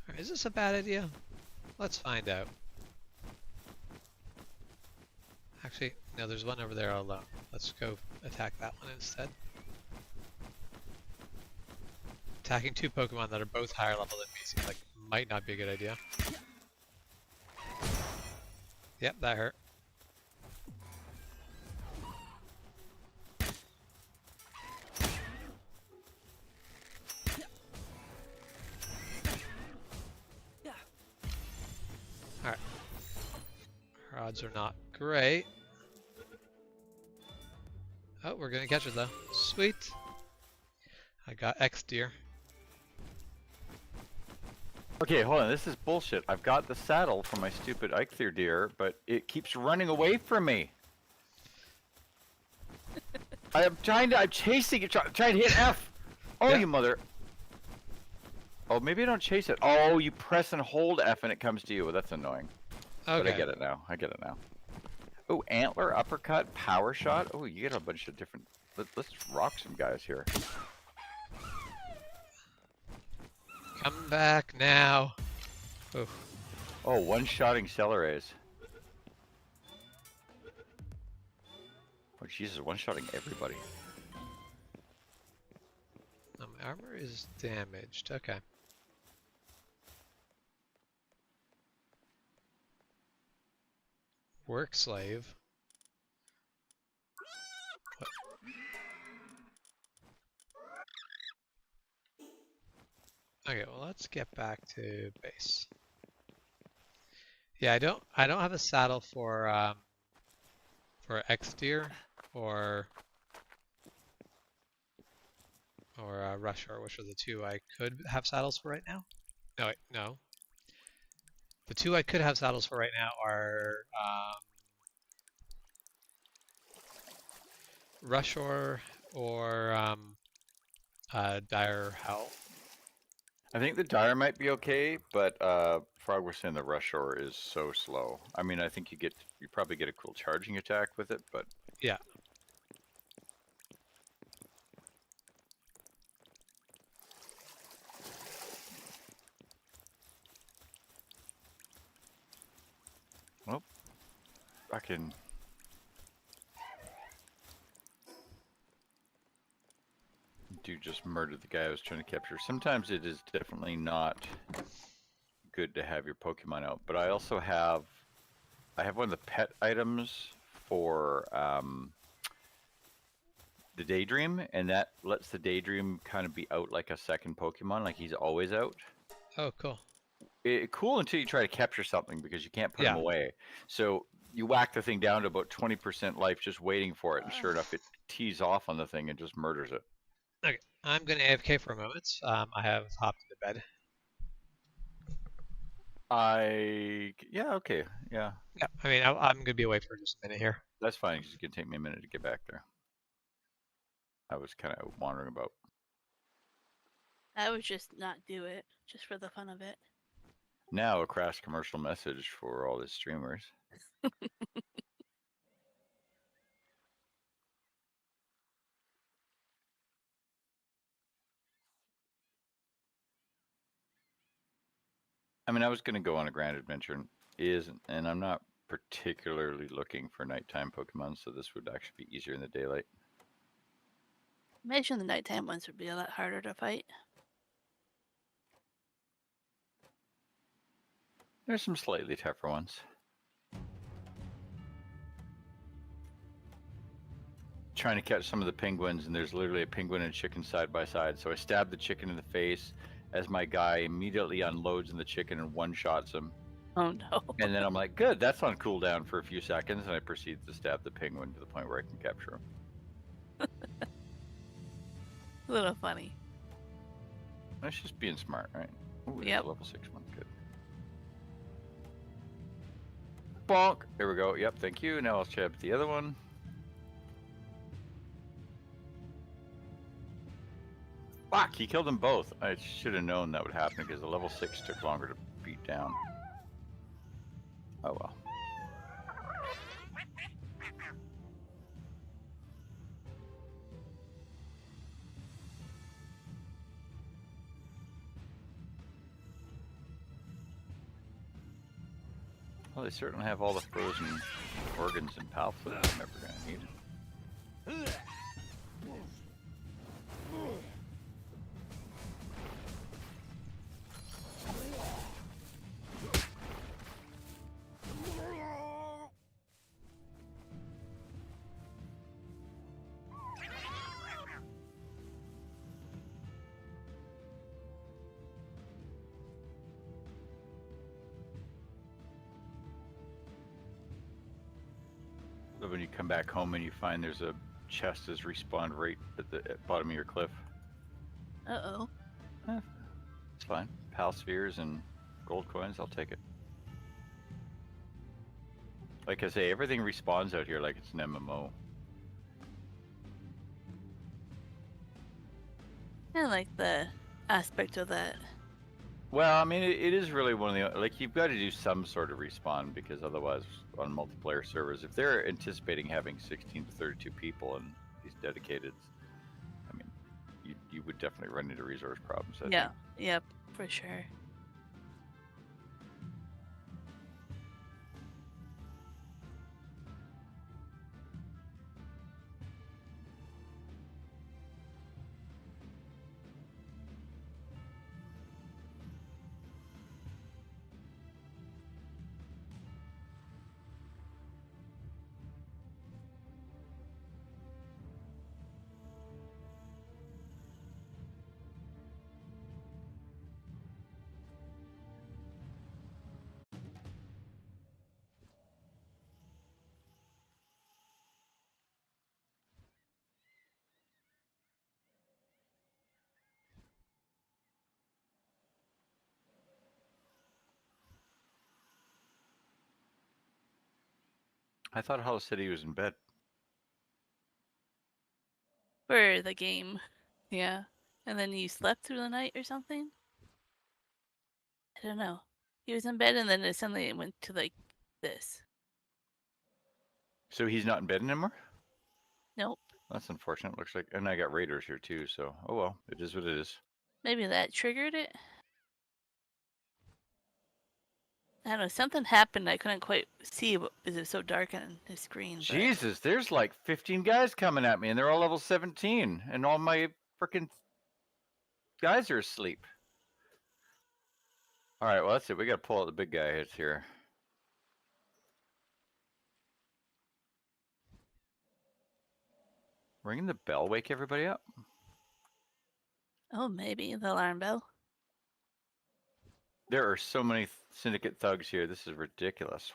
Alright, is this a bad idea? Let's find out. Actually, no, there's one over there alone. Let's go attack that one instead. Attacking 2 Pokemon that are both higher level than me seems like might not be a good idea. Yep, that hurt. Alright. Our odds are not great. Oh, we're gonna catch it though. Sweet. I got X deer. Okay, hold on. This is bullshit. I've got the saddle for my stupid Eikthyr deer, but it keeps running away from me. I'm chasing it, trying to hit F. Oh, Yeah. you mother. Oh, maybe I don't chase it. Oh, you press and hold F and it comes to you. Well, that's annoying. Okay. But I get it now. Oh, antler, uppercut, power shot. Oh, you get a bunch of different... Let's rock some guys here. Come back now. Oof. Oh, one-shotting Celeres. Oh, Jesus, one-shotting everybody. Oh, my armor is damaged. Okay. Work slave. What? Okay, well let's get back to base. Yeah, I don't have a saddle for X deer or Rushor, which are the 2 I could have saddles for right now. No, wait, no. The 2 I could have saddles for right now are Rushor or Dire Howl. I think the Dire might be okay, but Frog was saying the Rushor is so slow. I mean, I think you probably get a cool charging attack with it, but... Yeah. Well, fucking... Dude just murdered the guy I was trying to capture. Sometimes it is definitely not good to have your Pokemon out, but I also have... I have one of the pet items for the Daydream, and that lets the Daydream kind of be out like a second Pokemon, like he's always out. Oh, cool. Cool until you try to capture something because you can't put Yeah. him away. So you whack the thing down to about 20% life just waiting for it, and sure enough, it tees off on the thing and just murders it. Okay, I'm gonna AFK for a moment. I have hopped into bed. Yeah, okay, yeah. Yeah, I mean, I'm gonna be away for just a minute here. That's fine, because it's going to take me a minute to get back there. I was kind of wandering about. I would just not do it, just for the fun of it. Now a crash commercial message for all the streamers. I mean, I was going to go on a grand adventure, and I'm not particularly looking for nighttime Pokemon, so this would actually be easier in the daylight. Imagine the nighttime ones would be a lot harder to fight. There's some slightly tougher ones. Trying to catch some of the penguins, and there's literally a penguin and a chicken side by side. So I stab the chicken in the face as my guy immediately unloads in the chicken and one-shots him. Oh no. And then I'm like, good, that's on cooldown for a few seconds, and I proceed to stab the penguin to the point where I can capture him. A little funny. That's just being smart, right? Ooh, there's Yep. a level 6 one. Good. Bonk! There we go. Yep, thank you. Now I'll stab the other one. Fuck! He killed them both. I should have known that would happen because the level 6 took longer to beat down. Oh well. Well, they certainly have all the frozen organs and Palworld I'm ever going to need. So when you come back home and you find there's a chest is respawned right at the bottom of your cliff. Uh-oh. It's fine. Pal spheres and gold coins, I'll take it. Like I say, everything respawns out here like it's an MMO. I like the aspect of that. Well, I mean, it is really one of the, like, you've got to do some sort of respawn because otherwise on multiplayer servers, if they're anticipating having 16 to 32 people and these dedicated, I mean, you would definitely run into resource problems. I Yeah. think. Yep, for sure. I thought Hollow City was in bed. For the game. Yeah. And then you slept through the night or something? I don't know. He was in bed and then it suddenly went to like this. So he's not in bed anymore? Nope. That's unfortunate. Looks like, and I got raiders here too, so oh well, it is what it is. Maybe that triggered it? I don't know. Something happened. I couldn't quite see because it was so dark on the screen. But... Jesus, there's like 15 guys coming at me, and they're all level 17, and all my freaking guys are asleep. All right, well, that's it. We got to pull out the big guy hits here. Ringing the bell wake everybody up? Oh, maybe the alarm bell. There are so many syndicate thugs here. This is ridiculous.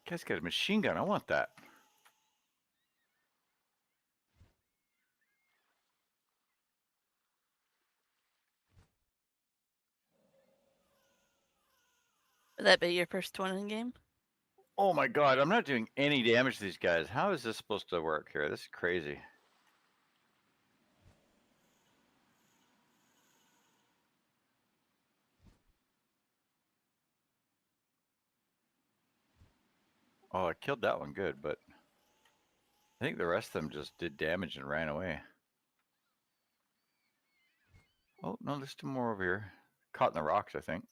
Guy's got a machine gun. I want that. Would that be your first one in game? Oh my god, I'm not doing any damage to these guys. How is this supposed to work here? This is crazy. Oh, I killed that one good, but I think the rest of them just did damage and ran away. Oh, no, there's two more over here. Caught in the rocks, I think.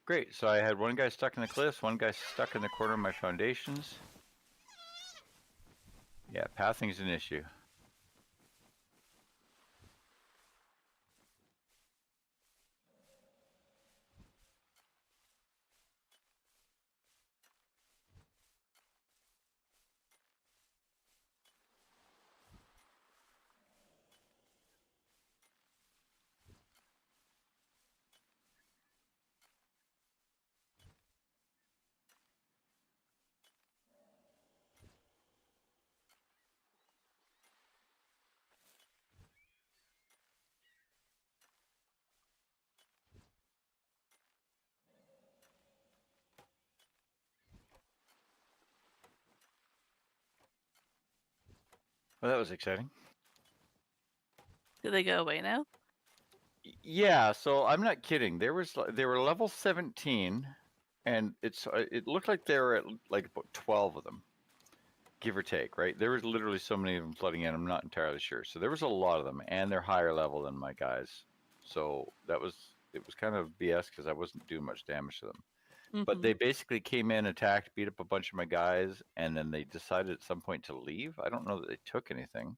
Great, so I had one guy stuck in the cliffs, one guy stuck in the corner of my foundations. Yeah, pathing's an issue. Well, that was exciting. Did they go away now? Yeah, so I'm not kidding. They were level 17, and it looked like there were at like about 12 of them, give or take, right? There was literally so many of them flooding in. I'm not entirely sure. So there was a lot of them, and they're higher level than my guys. So it was kind of BS because I wasn't doing much damage to them. But Mm-hmm. they basically came in, attacked, beat up a bunch of my guys, and then they decided at some point to leave. I don't know that they took anything.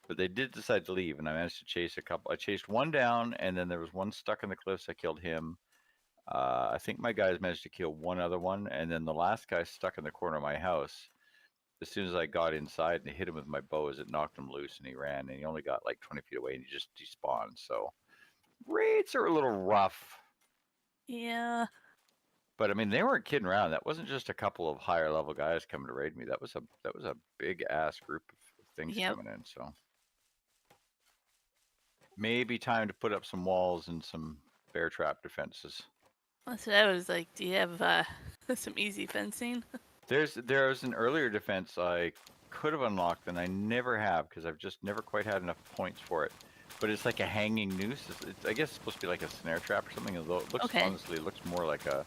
But they did decide to leave, and I managed to chase a couple. I chased one down, and then there was one stuck in the cliffs. I killed him. I think my guys managed to kill one other one, and then the last guy stuck in the corner of my house. As soon as I got inside and hit him with my bow, as it knocked him loose, and he ran, and he only got like 20 feet away, and he just despawned. So raids are a little rough, Yeah. but I mean they weren't kidding around. That wasn't just a couple of higher level guys coming to raid me. That was a big ass group of things Yep. coming in. So. Maybe time to put up some walls and some bear trap defenses. So I was like, do you have some easy fencing? There's an earlier defense I could have unlocked and I never have because I've just never quite had enough points for it. But it's like a hanging noose. I guess it's supposed to be like a snare trap or something. Although it looks honestly, it looks more like a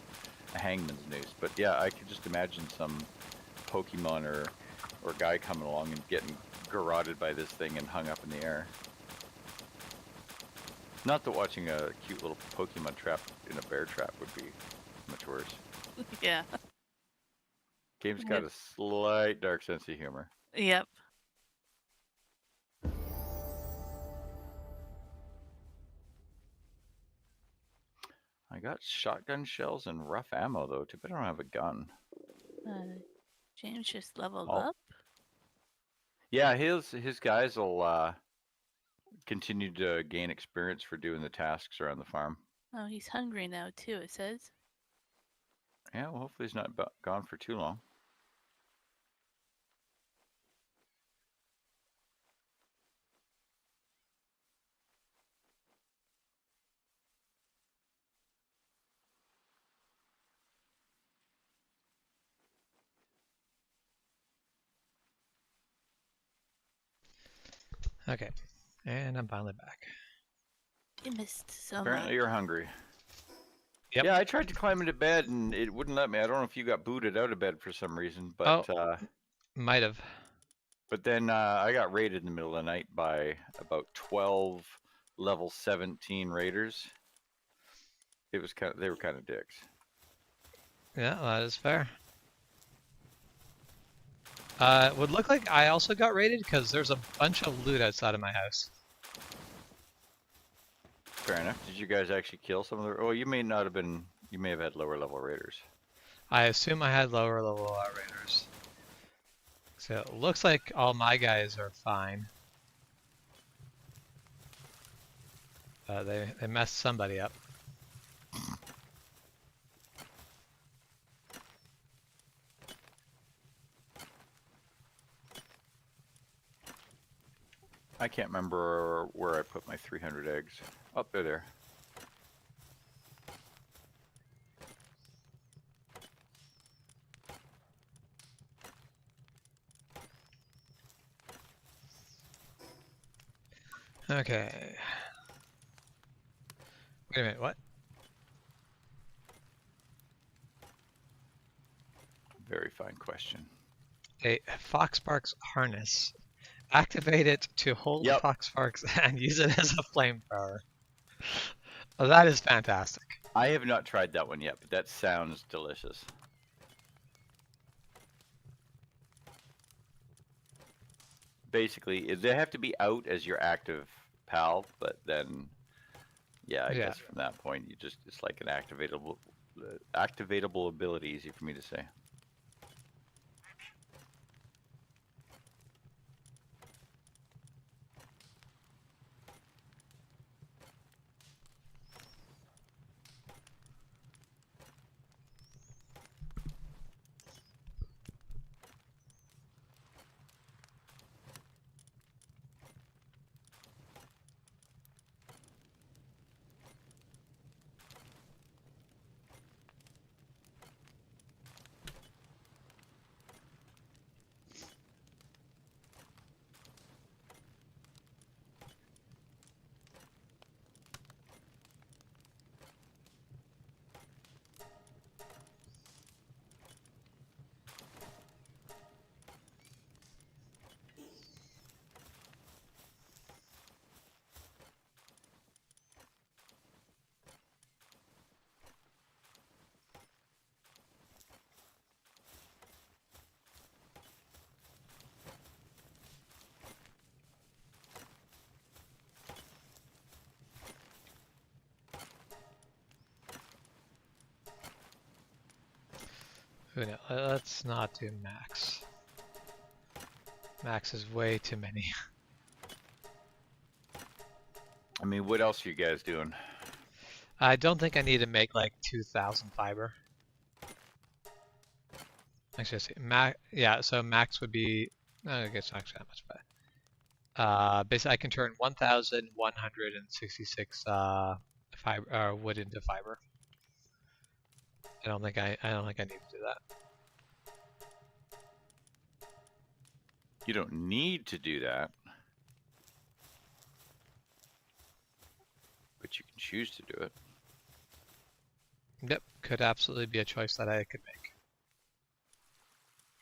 hangman's noose. But yeah, I could just imagine some Pokemon or guy coming along and getting garroted by this thing and hung up in the air. Not that watching a cute little Pokemon trap in a bear trap would be much worse. Yeah. Game's got a slight dark sense of humor. Yep. I got shotgun shells and rough ammo though. Too bad I don't have a gun. James just leveled up. Yeah, his guys will continue to gain experience for doing the tasks around the farm. Oh, he's hungry now too, it says. Yeah, well, hopefully he's not gone for too long. Okay, and I'm finally back. You missed so Apparently much. you're hungry. Yep. Yeah, I tried to climb into bed and it wouldn't let me. I don't know if you got booted out of bed for some reason, but Might have. But then I got raided in the middle of the night by about 12 level 17 raiders. They were kind of dicks. Yeah, that is fair. It would look like I also got raided because there's a bunch of loot outside of my house. Fair enough. Did you guys actually kill some of the? Oh, you may not have been. You may have had lower level raiders. I assume I had lower level raiders. So it looks like all my guys are fine. They messed somebody up. I can't remember where I put my 300 eggs. Oh, they're there. Okay. Wait a minute, what? Very fine question. A Foxparks harness. Activate it to hold Foxparks and use it as a flamethrower. Oh, that is fantastic. I have not tried that one yet, but that sounds delicious. basically, they have to be out as your active pal, but then, yeah, I Yeah. guess from that point, it's like an activatable ability, easy for me to say. Who knows? Let's not do max. Max is way too many. I mean, what else are you guys doing? I don't think I need to make like 2,000 fiber. Actually, see, yeah, so max would be, I guess not actually that much, but basically I can turn 1,166 fiber wood into fiber. I don't think I need to do that. You don't need to do that, but you can choose to do it. Yep, could absolutely be a choice that I could make.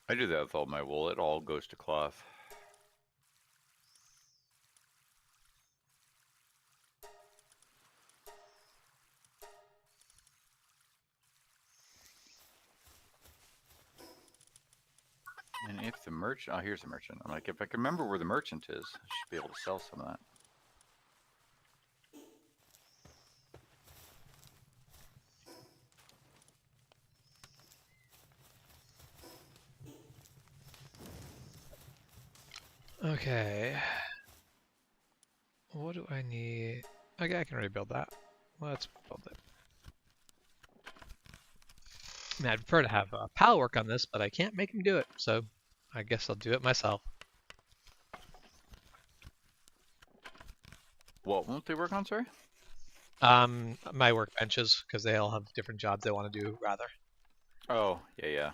I do that with all my wool. It all goes to cloth. And if the merchant, oh, here's the merchant. I'm like, if I can remember where the merchant is, I should be able to sell some of that. Okay. What do I need? Okay, I can rebuild that. Let's build it. I mean, I'd prefer to have Pal work on this, but I can't make him do it, so I guess I'll do it myself. What won't they work on, sorry? My workbenches, because they all have different jobs they want to do, rather. Oh, yeah, yeah.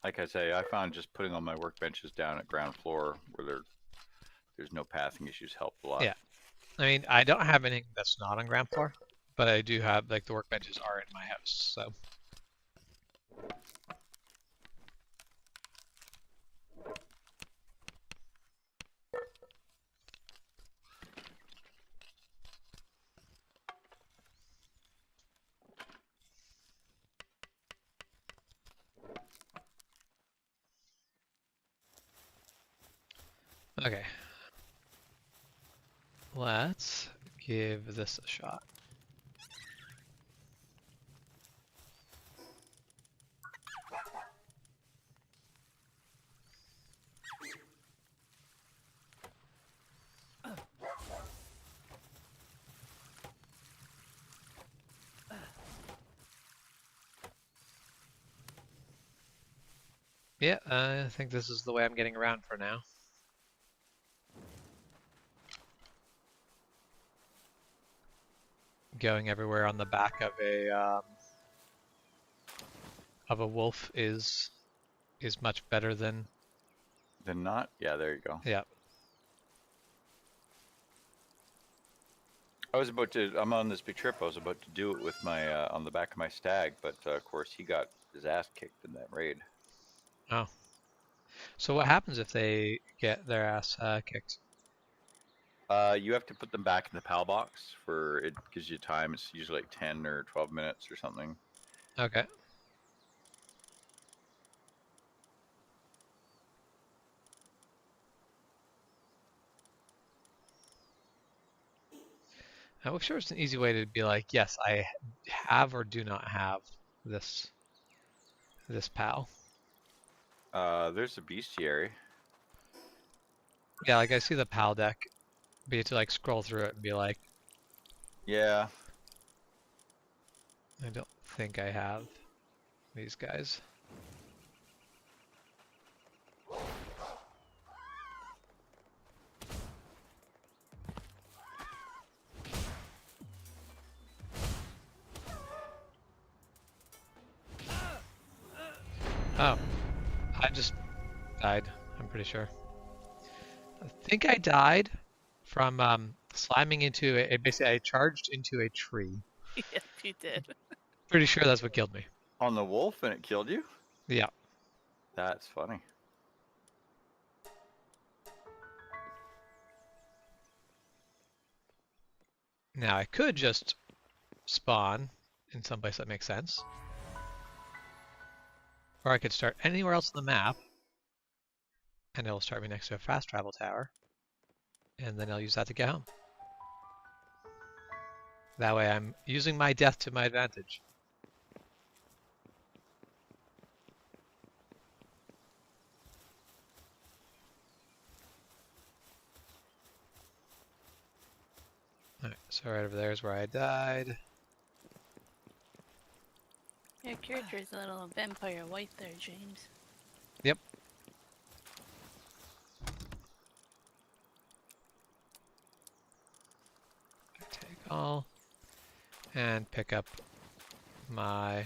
Like I say, I found just putting all my workbenches down at ground floor where there's no pathing issues helped a lot. Yeah. I mean, I don't have anything that's not on ground floor, but I do have, like, the workbenches are in my house, so. Okay. Let's give this a shot. Yeah, I think this is the way I'm getting around for now. Going everywhere on the back of a wolf is much better than. Then not? Yeah, there you go. Yeah. I'm on this big trip. I was about to do it with my, on the back of my stag, but of course he got his ass kicked in that raid. Oh. So what happens if they get their ass kicked? You have to put them back in the PAL box for, it gives you time. It's usually like 10 or 12 minutes or something. Okay. I wish there was an easy way to be like, yes, I have or do not have this PAL. There's a bestiary. Yeah, like I see the PAL deck, be to like scroll through it and be like, Yeah. I don't think I have these guys. Oh, I just died, I'm pretty sure. I think I died from slamming into basically I charged into a tree. Yes, you did. Pretty sure that's what killed me. On the wolf and it killed you? Yeah. That's funny. Now I could just spawn in some place that makes sense. Or I could start anywhere else on the map, and it'll start me next to a fast travel tower, and then I'll use that to get home. That way I'm using my death to my advantage. Alright, so right over there is where I died. Your character is a little vampire white there, James. Yep. Take all and pick up my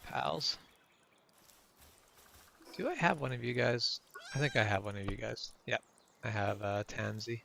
pals. Do I have one of you guys? I think I have one of you guys. Yep. I have Tansy.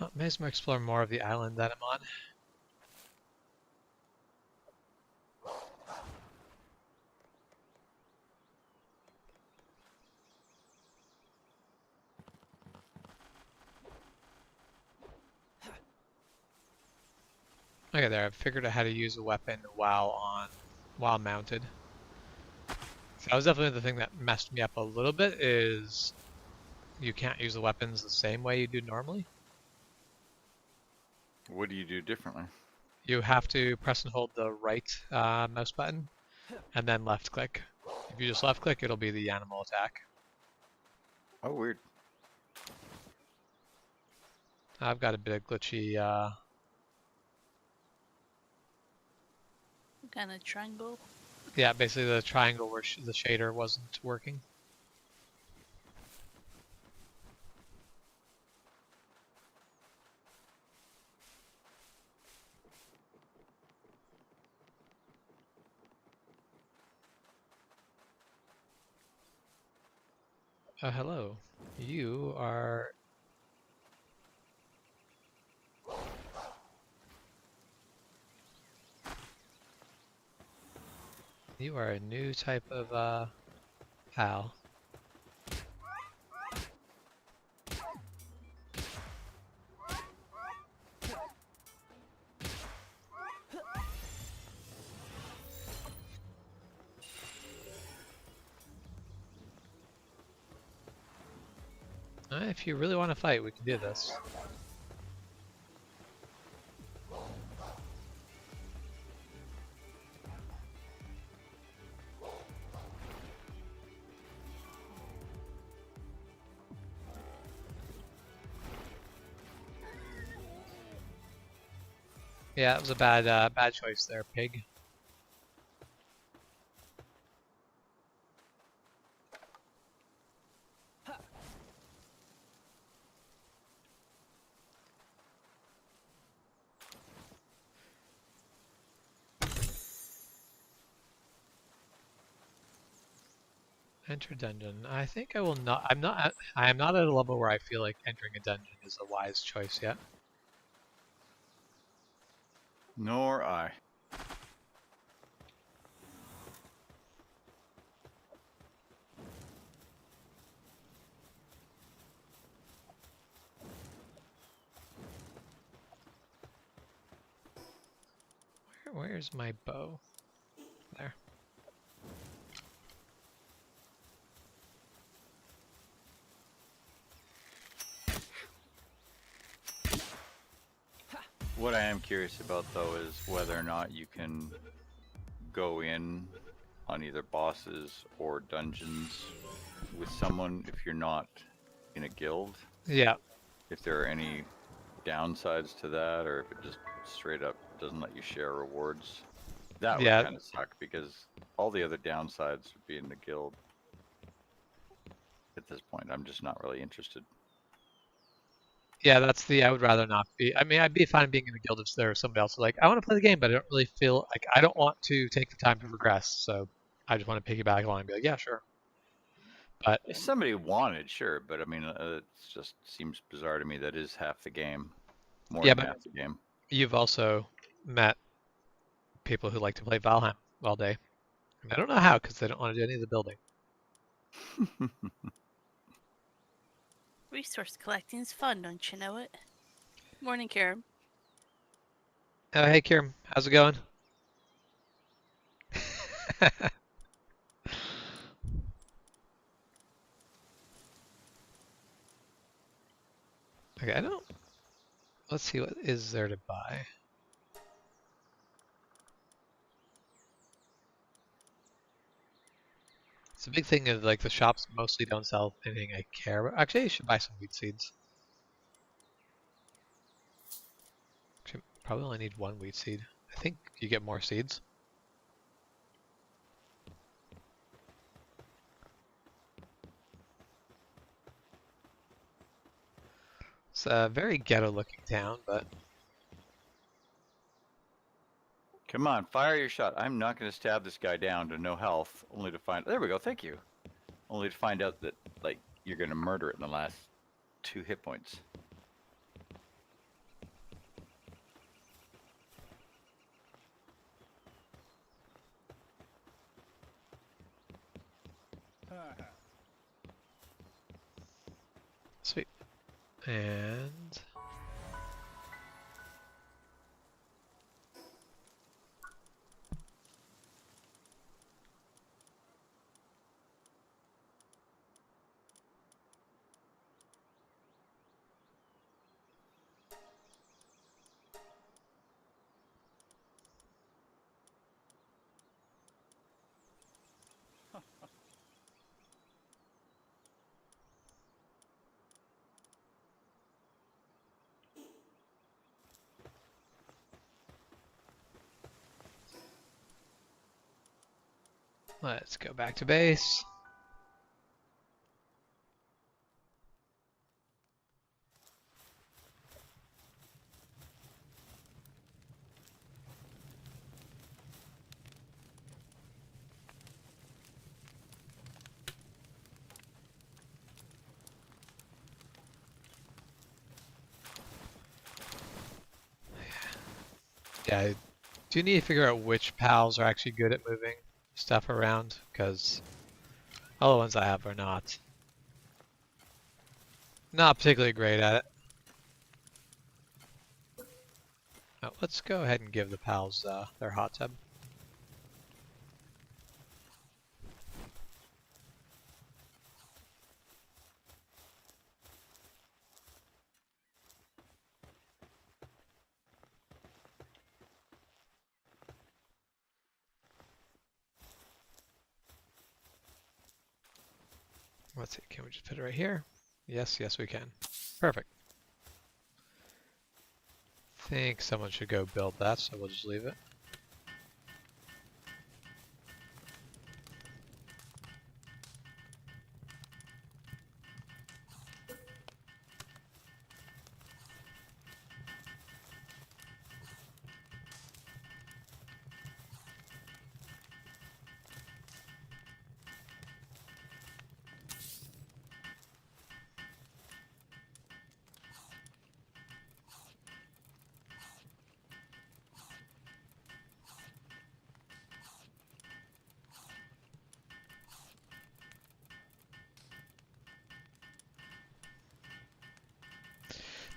Oh, may as well explore more of the island that I'm on. Okay, there. I've figured out how to use a weapon while mounted. So that was definitely the thing that messed me up a little bit. Is you can't use the weapons the same way you do normally. What do you do differently? You have to press and hold the right mouse button, and then left click. If you just left click, it'll be the animal attack. Oh, weird. I've got a bit of glitchy. Kind of triangle. Yeah, basically the triangle where the shader wasn't working. Hello. You are... You are a new type of, pal. If you really want to fight, we can do this. Yeah, it was a bad choice there, pig. Enter dungeon. I think I will not. I am not at a level where I feel like entering a dungeon is a wise choice yet. Nor I. Where's my bow? There. What I am curious about though is whether or not you can go in on either bosses or dungeons with someone if you're not in a guild. Yeah. If there are any downsides to that, or if it just straight up doesn't let you share rewards. That would Yeah. kind of suck because all the other downsides would be in the guild. At this point, I'm just not really interested. Yeah, that's the. I would rather not be. I mean, I'd be fine being in the guild if there was somebody else like, I want to play the game, but I don't really feel like I don't want to take the time to progress. So I just want to piggyback along and be like, yeah, sure. But If somebody wanted, sure, but I mean, it just seems bizarre to me that is half the game, more yeah, than but half the game. you've also met people who like to play Valheim all day. And I don't know how because they don't want to do any of the building. Resource collecting's fun, don't you know it? Morning, Karen. Oh, hey, Kieran, how's it going? Okay, I don't. Let's see what is there to buy. It's a big thing of like the shops mostly don't sell anything I care about. Actually, I should buy some wheat seeds. Actually, probably only need one wheat seed. I think you get more seeds. It's a very ghetto-looking town, but Come on, fire your shot. I'm not going to stab this guy down to no health, only to find. There we go. Thank you. Only to find out that like you're going to murder it in the last 2 hit points. sweet. And let's go back to base. Yeah, I do need to figure out which pals are actually good at moving stuff around, because all the ones I have are not particularly great at it. Oh, let's go ahead and give the pals their hot tub. Let's see, can we just put it right here? Yes, yes we can. Perfect. Think someone should go build that, so we'll just leave it.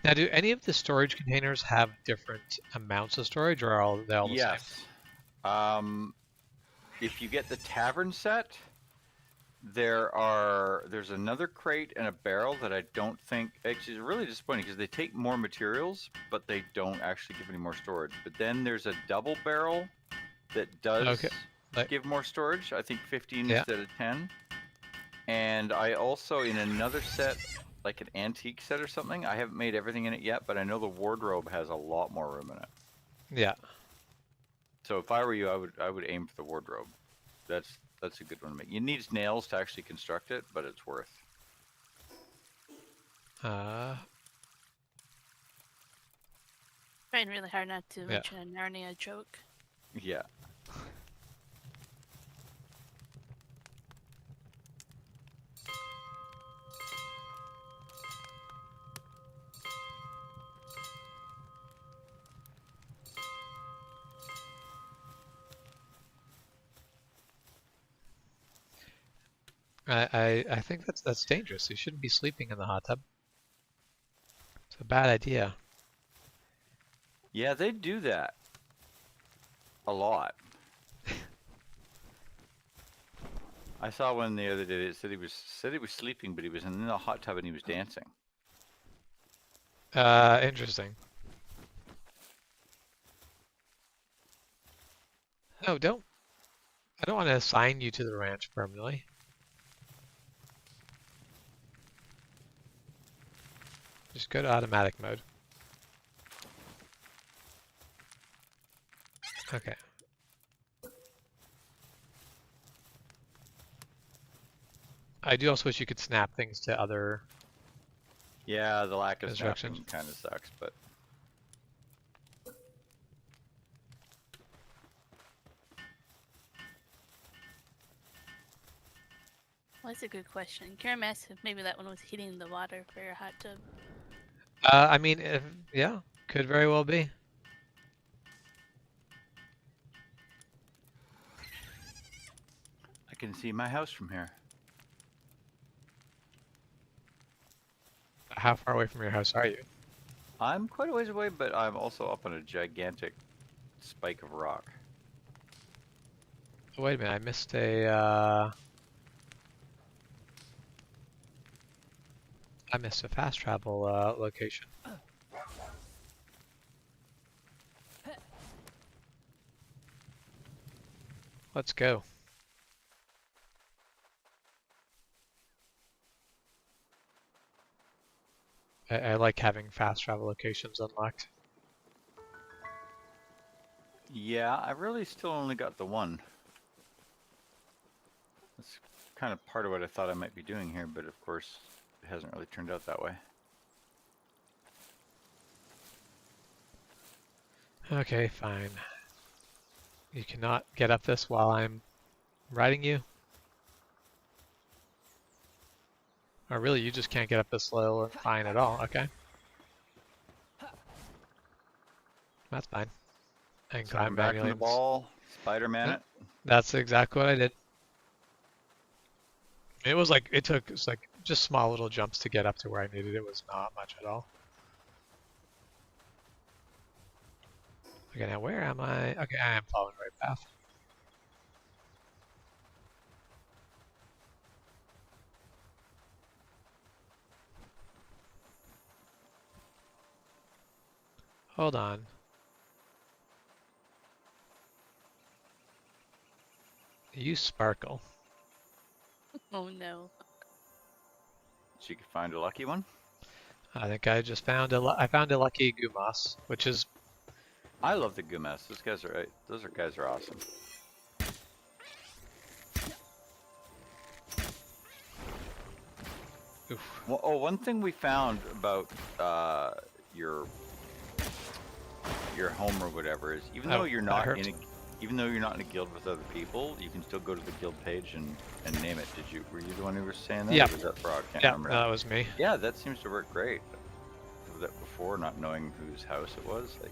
Now, do any of the storage containers have different amounts of storage, or are they all the same? Yes. If you get the tavern set, there's another crate and a barrel that I don't think actually is really disappointing because they take more materials, but they don't actually give any more storage. But then there's a double barrel that does Okay. give more storage. I think 15 Yeah. instead of 10. And I also in another set, like an antique set or something. I haven't made everything in it yet, but I know the wardrobe has a lot more room in it. Yeah. So if I were you, I would aim for the wardrobe. That's a good one to make. You need nails to actually construct it, but it's worth. Trying really hard not to mention a Narnia joke. Yeah. I think that's dangerous. You shouldn't be sleeping in the hot tub. It's a bad idea. Yeah, they do that a lot. I saw one the other day that said he was sleeping, but he was in the hot tub and he was dancing. Interesting. No, I don't want to assign you to the ranch permanently. Just go to automatic mode. Okay. I do also wish you could snap things to other. Yeah, the lack of Instructions. snapping kind of sucks, but Well, that's a good question. Curious if maybe that one was heating the water for your hot tub. I mean, yeah, could very well be. I can see my house from here. How far away from your house are you? I'm quite a ways away, but I'm also up on a gigantic spike of rock. Oh, wait a minute, I missed a. I missed a fast travel location. Let's go. I like having fast travel locations unlocked. Yeah, I really still only got the one. That's kind of part of what I thought I might be doing here, but of course it hasn't really turned out that way. Okay, fine. You cannot get up this while I'm riding you? Or really, you just can't get up this low and fine at all. Okay. That's fine. I can climb Back in the manually. ball, Spider-Man Yep. it. That's exactly what I did. It was like, it took like just small little jumps to get up to where I needed. It was not much at all. Okay, now where am I? Okay, I am following the right path. Hold on. You sparkle. Oh no. So you could find a lucky one. I think I just found I found a lucky Gumas, which is I love the Gumas. Those guys are guys are awesome. oof. Well, oh, one thing we found about your home or whatever is even though you're not in a guild with other people, you can still go to the guild page and name it. Were you the one who was saying that? Yeah. Or was that Frog? Can't Yeah, remember. that was me. Yeah, that seems to work great. That before, not knowing whose house it was, like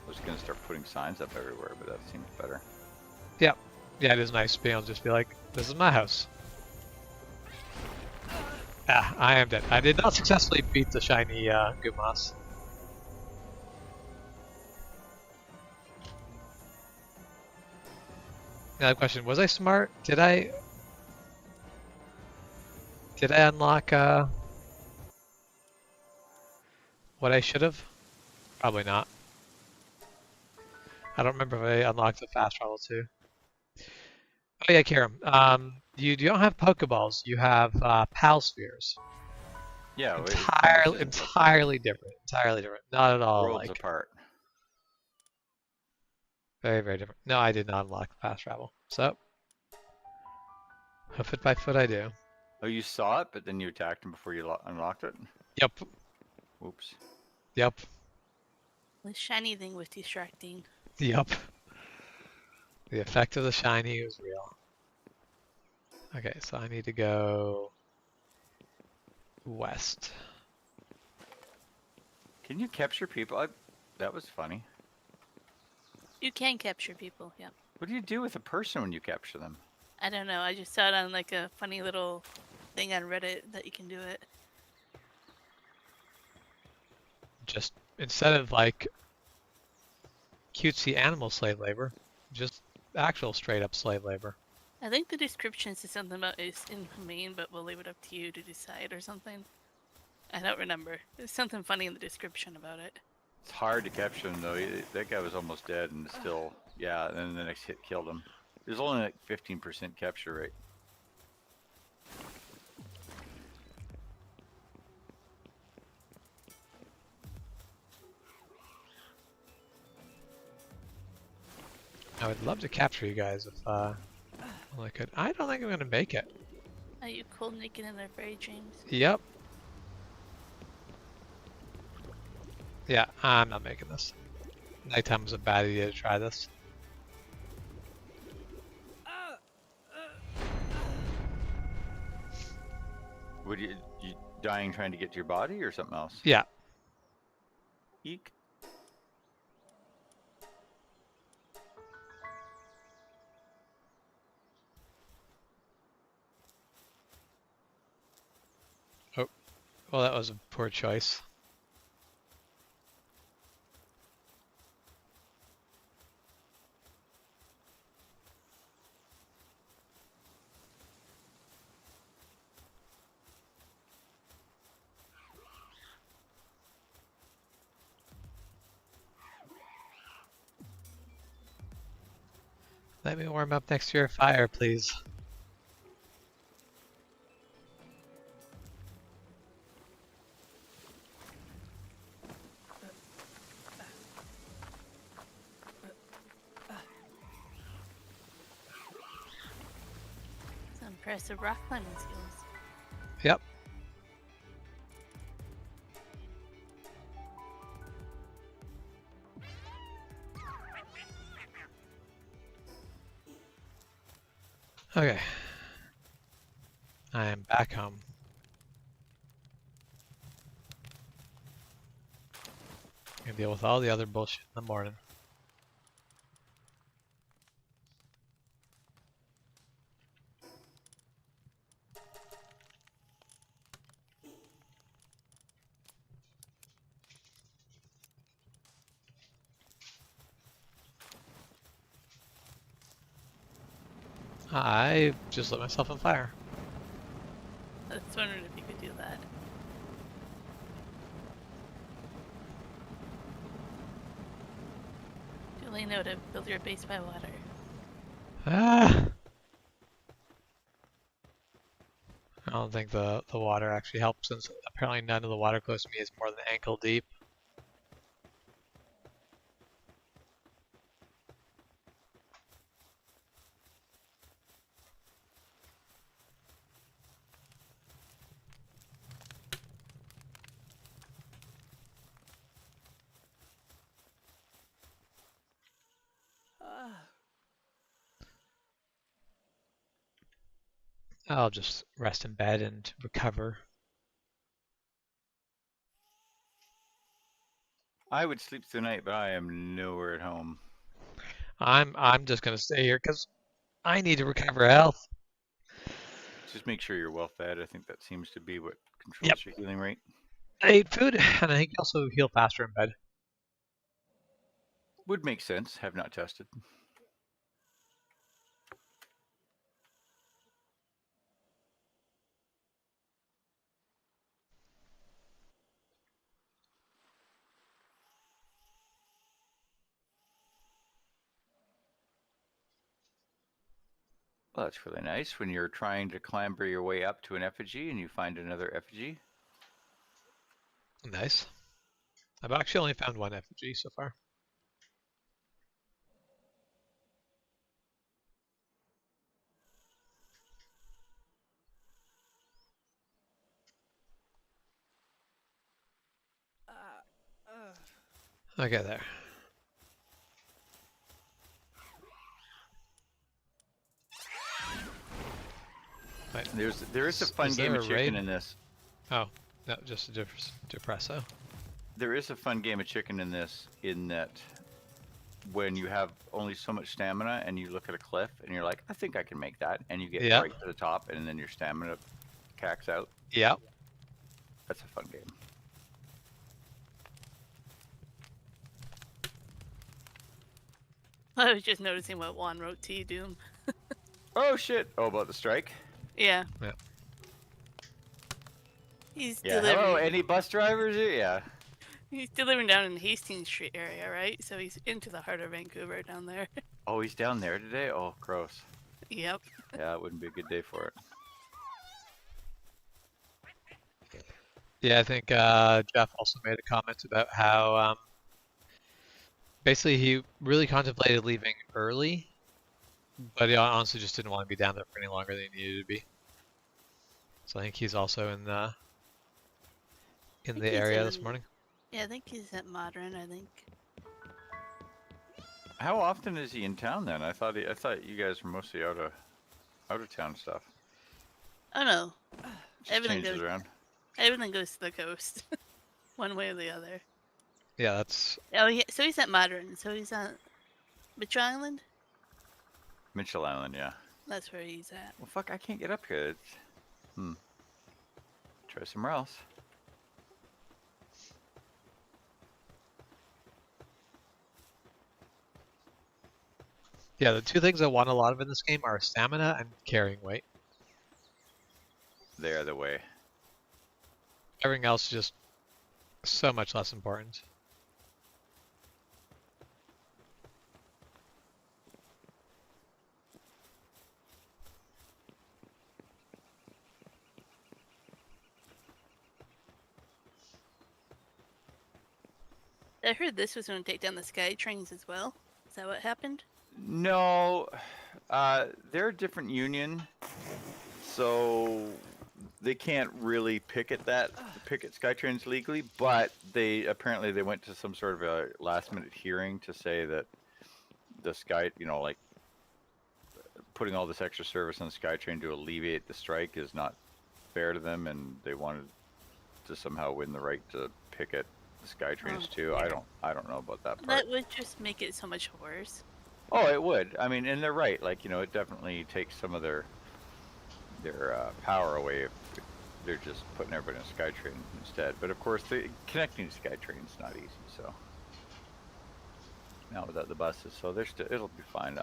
I was gonna start putting signs up everywhere, but that seems better. Yeah, it is nice being able to just be like, this is my house. Ah, I am dead. I did not successfully beat the shiny Gumas. Another question: was I smart? Did I unlock what I should have? Probably not. I don't remember if I unlocked the fast travel too. Oh yeah, Kiram. You don't have Pokeballs. You have Pal Spheres. Yeah, Entirely different. Entirely different. Not at all worlds like. apart. Very, very different. No, I did not unlock fast travel. So, foot by foot, I do. Oh, you saw it, but then you attacked him before you unlocked it? Yep. Oops. Yep. The shiny thing was distracting. Yep. The effect of the shiny is real. Okay, so I need to go west. Can you capture people? That was funny. You can capture people, yeah. What do you do with a person when you capture them? I don't know. I just saw it on like a funny little thing on Reddit that you can do it. Just instead of like cutesy animal slave labor, just actual straight up slave labor. I think the description says something about it's inhumane, but we'll leave it up to you to decide or something. I don't remember. There's something funny in the description about it. It's hard to capture him though. That guy was almost dead and still, yeah, and then the next hit killed him. There's only like 15% capture rate. I would love to capture you guys if I could. I don't think I'm gonna make it. Are you cold, naked, and their fairy dreams? Yep. Yeah, I'm not making this. Nighttime was a bad idea to try this. Would you dying trying to get to your body or something else? Yeah. Eek. Oh, well, that was a poor choice. Let me warm up next to your fire, please. Some impressive rock climbing skills. Yep. Okay. I am back home. Gonna deal with all the other bullshit in the morning. I just lit myself on fire. I was wondering if you could do that. Duly noted, build your base by water. Ah! I don't think the water actually helps, since apparently none of the water close to me is more than ankle deep. I'll just rest in bed and recover. I would sleep through the night, but I am nowhere at home. I'm just gonna stay here because I need to recover health. Just make sure you're well fed. I think that seems to be what controls Yep. your healing rate. I ate food, and I think you also heal faster in bed. Would make sense. Have not tested. Well, that's really nice when you're trying to clamber your way up to an effigy and you find another effigy. Nice. I've actually only found one effigy so far. Okay, there. Right. There is a fun Is game there of a chicken raid? in this. Oh, no, just a depresso. There is a fun game of chicken in this, in that when you have only so much stamina and you look at a cliff and you're like, I think I can make that, and you get Yeah. right to the top and then your stamina cacks out. Yep. That's a fun game. I was just noticing what Juan wrote to you, Doom. Oh shit! Oh, about the strike? Yeah. Yeah. He's Yeah. delivering. Hello, any bus drivers here? Yeah. He's delivering down in Hastings Street area, right? So he's into the heart of Vancouver down there. Oh, he's down there today? Oh, gross. Yep. Yeah, it wouldn't be a good day for it. Yeah, I think Jeff also made a comment about how basically he really contemplated leaving early, but he honestly just didn't want to be down there for any longer than he needed to be. So I think he's also in the think he's area this in- morning. Yeah, I think he's at Modern, I think. How often is he in town then? I thought you guys were mostly out of town stuff. Oh no. Just Everything changes goes- around. Everything goes to the coast. One way or the other. Yeah, that's Oh, yeah. So he's at Modern. So he's on Mitchell Island? Mitchell Island, yeah. That's where he's at. Well, fuck, I can't get up here. Try somewhere else. yeah. The two things I want a lot of in this game are stamina and carrying weight. They are the way. Everything else is just so much less important. I heard this was going to take down the sky trains as well. Is that what happened? No, they're a different union, so they can't really picket SkyTrains legally. But they apparently went to some sort of a last-minute hearing to say that the Sky, like putting all this extra service on SkyTrain to alleviate the strike is not fair to them, and they wanted to somehow win the right to picket the SkyTrains too. yeah. I don't know about that part. That would just make it so much worse. Oh, it would. I mean, and they're right. Like, it definitely takes some of their power away if they're just putting everybody on SkyTrain instead. But of course, connecting to SkyTrain is not easy. So now without the buses, so it'll be fine.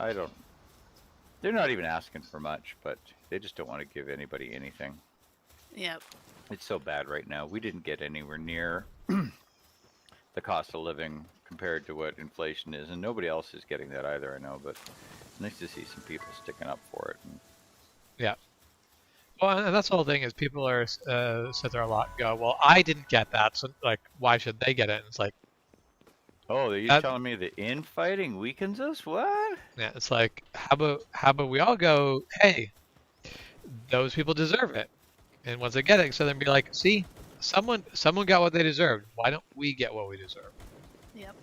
They're not even asking for much, but they just don't want to give anybody anything. Yep. It's so bad right now. We didn't get anywhere near the cost of living compared to what inflation is, and nobody else is getting that either, I know, but it's nice to see some people sticking up for it. Yeah. Well, and that's the whole thing is people are sit there a lot and go, well, I didn't get that, so like, why should they get it? And it's like, Oh, are you telling me the infighting weakens us? What? yeah, it's like, how about we all go, hey, those people deserve it, and once they get it, so then be like, see, someone got what they deserved. Why don't we get what we deserve? Yep.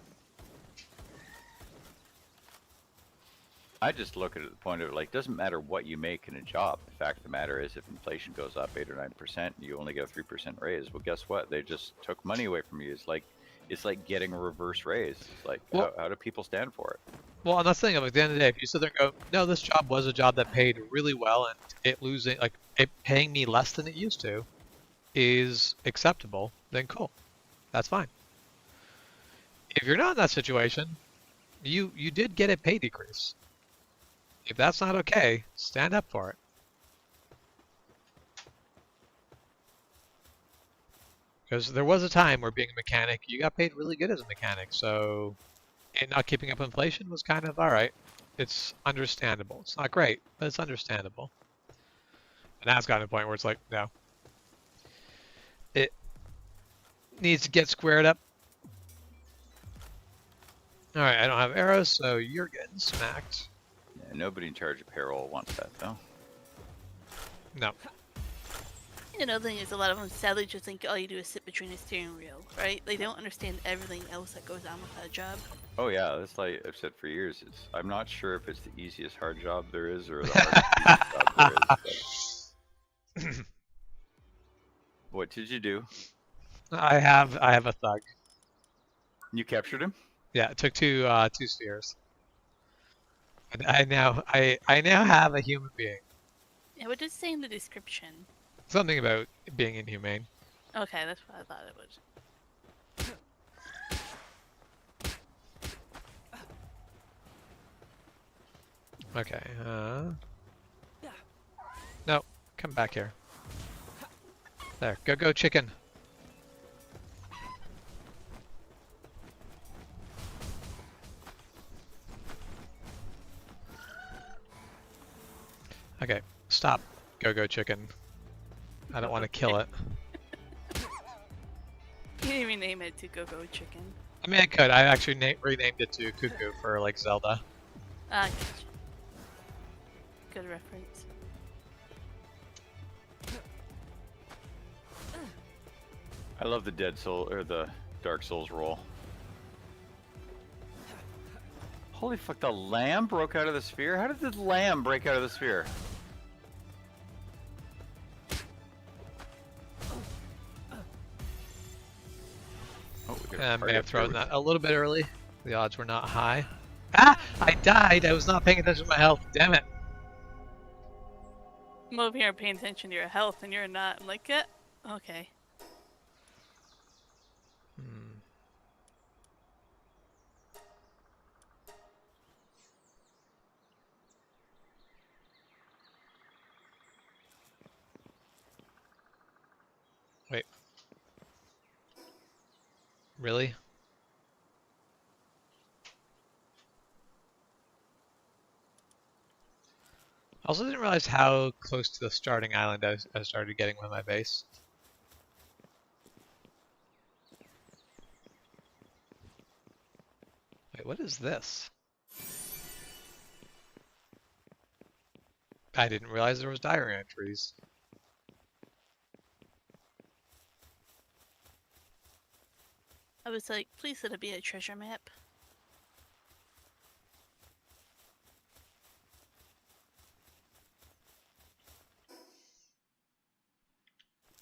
I just look at it the point of like, doesn't matter what you make in a job. The fact of the matter is, if inflation goes up 8 or 9%, and you only get a 3% raise. Well, guess what? They just took money away from you. It's like getting a reverse raise. It's like, Well- how do people stand for it? Well, and that's the thing. At the end of the day, if you sit there and go, no, this job was a job that paid really well, and it paying me less than it used to is acceptable, then cool, that's fine. If you're not in that situation, you did get a pay decrease. If that's not okay, stand up for it. Because there was a time where being a mechanic, you got paid really good as a mechanic, so it not keeping up with inflation was kind of alright. It's understandable. It's not great, but it's understandable. And now it's gotten to a point where it's like, no. It needs to get squared up. Alright, I don't have arrows, so you're getting smacked. Yeah, nobody in charge of payroll wants that, though. No. You know, the thing is, a lot of them sadly just think all you do is sit between a steering wheel, right? They don't understand everything else that goes on with that job. Oh yeah, that's like I've said for years. I'm not sure if it's the easiest hard job there is or the hardest job there is. What did you do? I have a thug. You captured him? Yeah, it took two spheres. And I now have a human being. Yeah, what does it say in the description? Something about being inhumane. Okay, that's what I thought it was. Okay. No, come back here. There, go chicken. Okay, stop. Go chicken. I don't want to kill it. You didn't rename it to Go Chicken. I mean, I could. I actually renamed it to Cuckoo for like Zelda. Ah, gotcha. Good reference. I love the Dead Soul or the Dark Souls roll. Holy fuck! The lamb broke out of the sphere. How did the lamb break out of the sphere? I may have thrown that a little bit early. The odds were not high. Ah! I died! I was not paying attention to my health. Damn it. I'm over here paying attention to your health and you're not. I'm like, yeah, okay. Wait. Really? I also didn't realize how close to the starting island I started getting with my base. Wait, what is this? I didn't realize there was diary entries. I was like, please let it be a treasure map.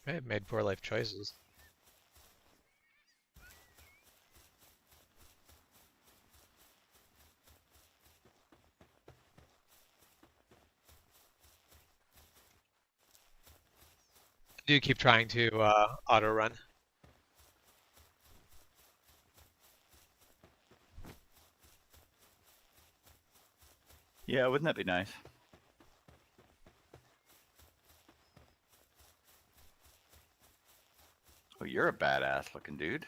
I have made poor life choices. Do you keep trying to auto run? Yeah, wouldn't that be nice? Oh, you're a badass looking dude.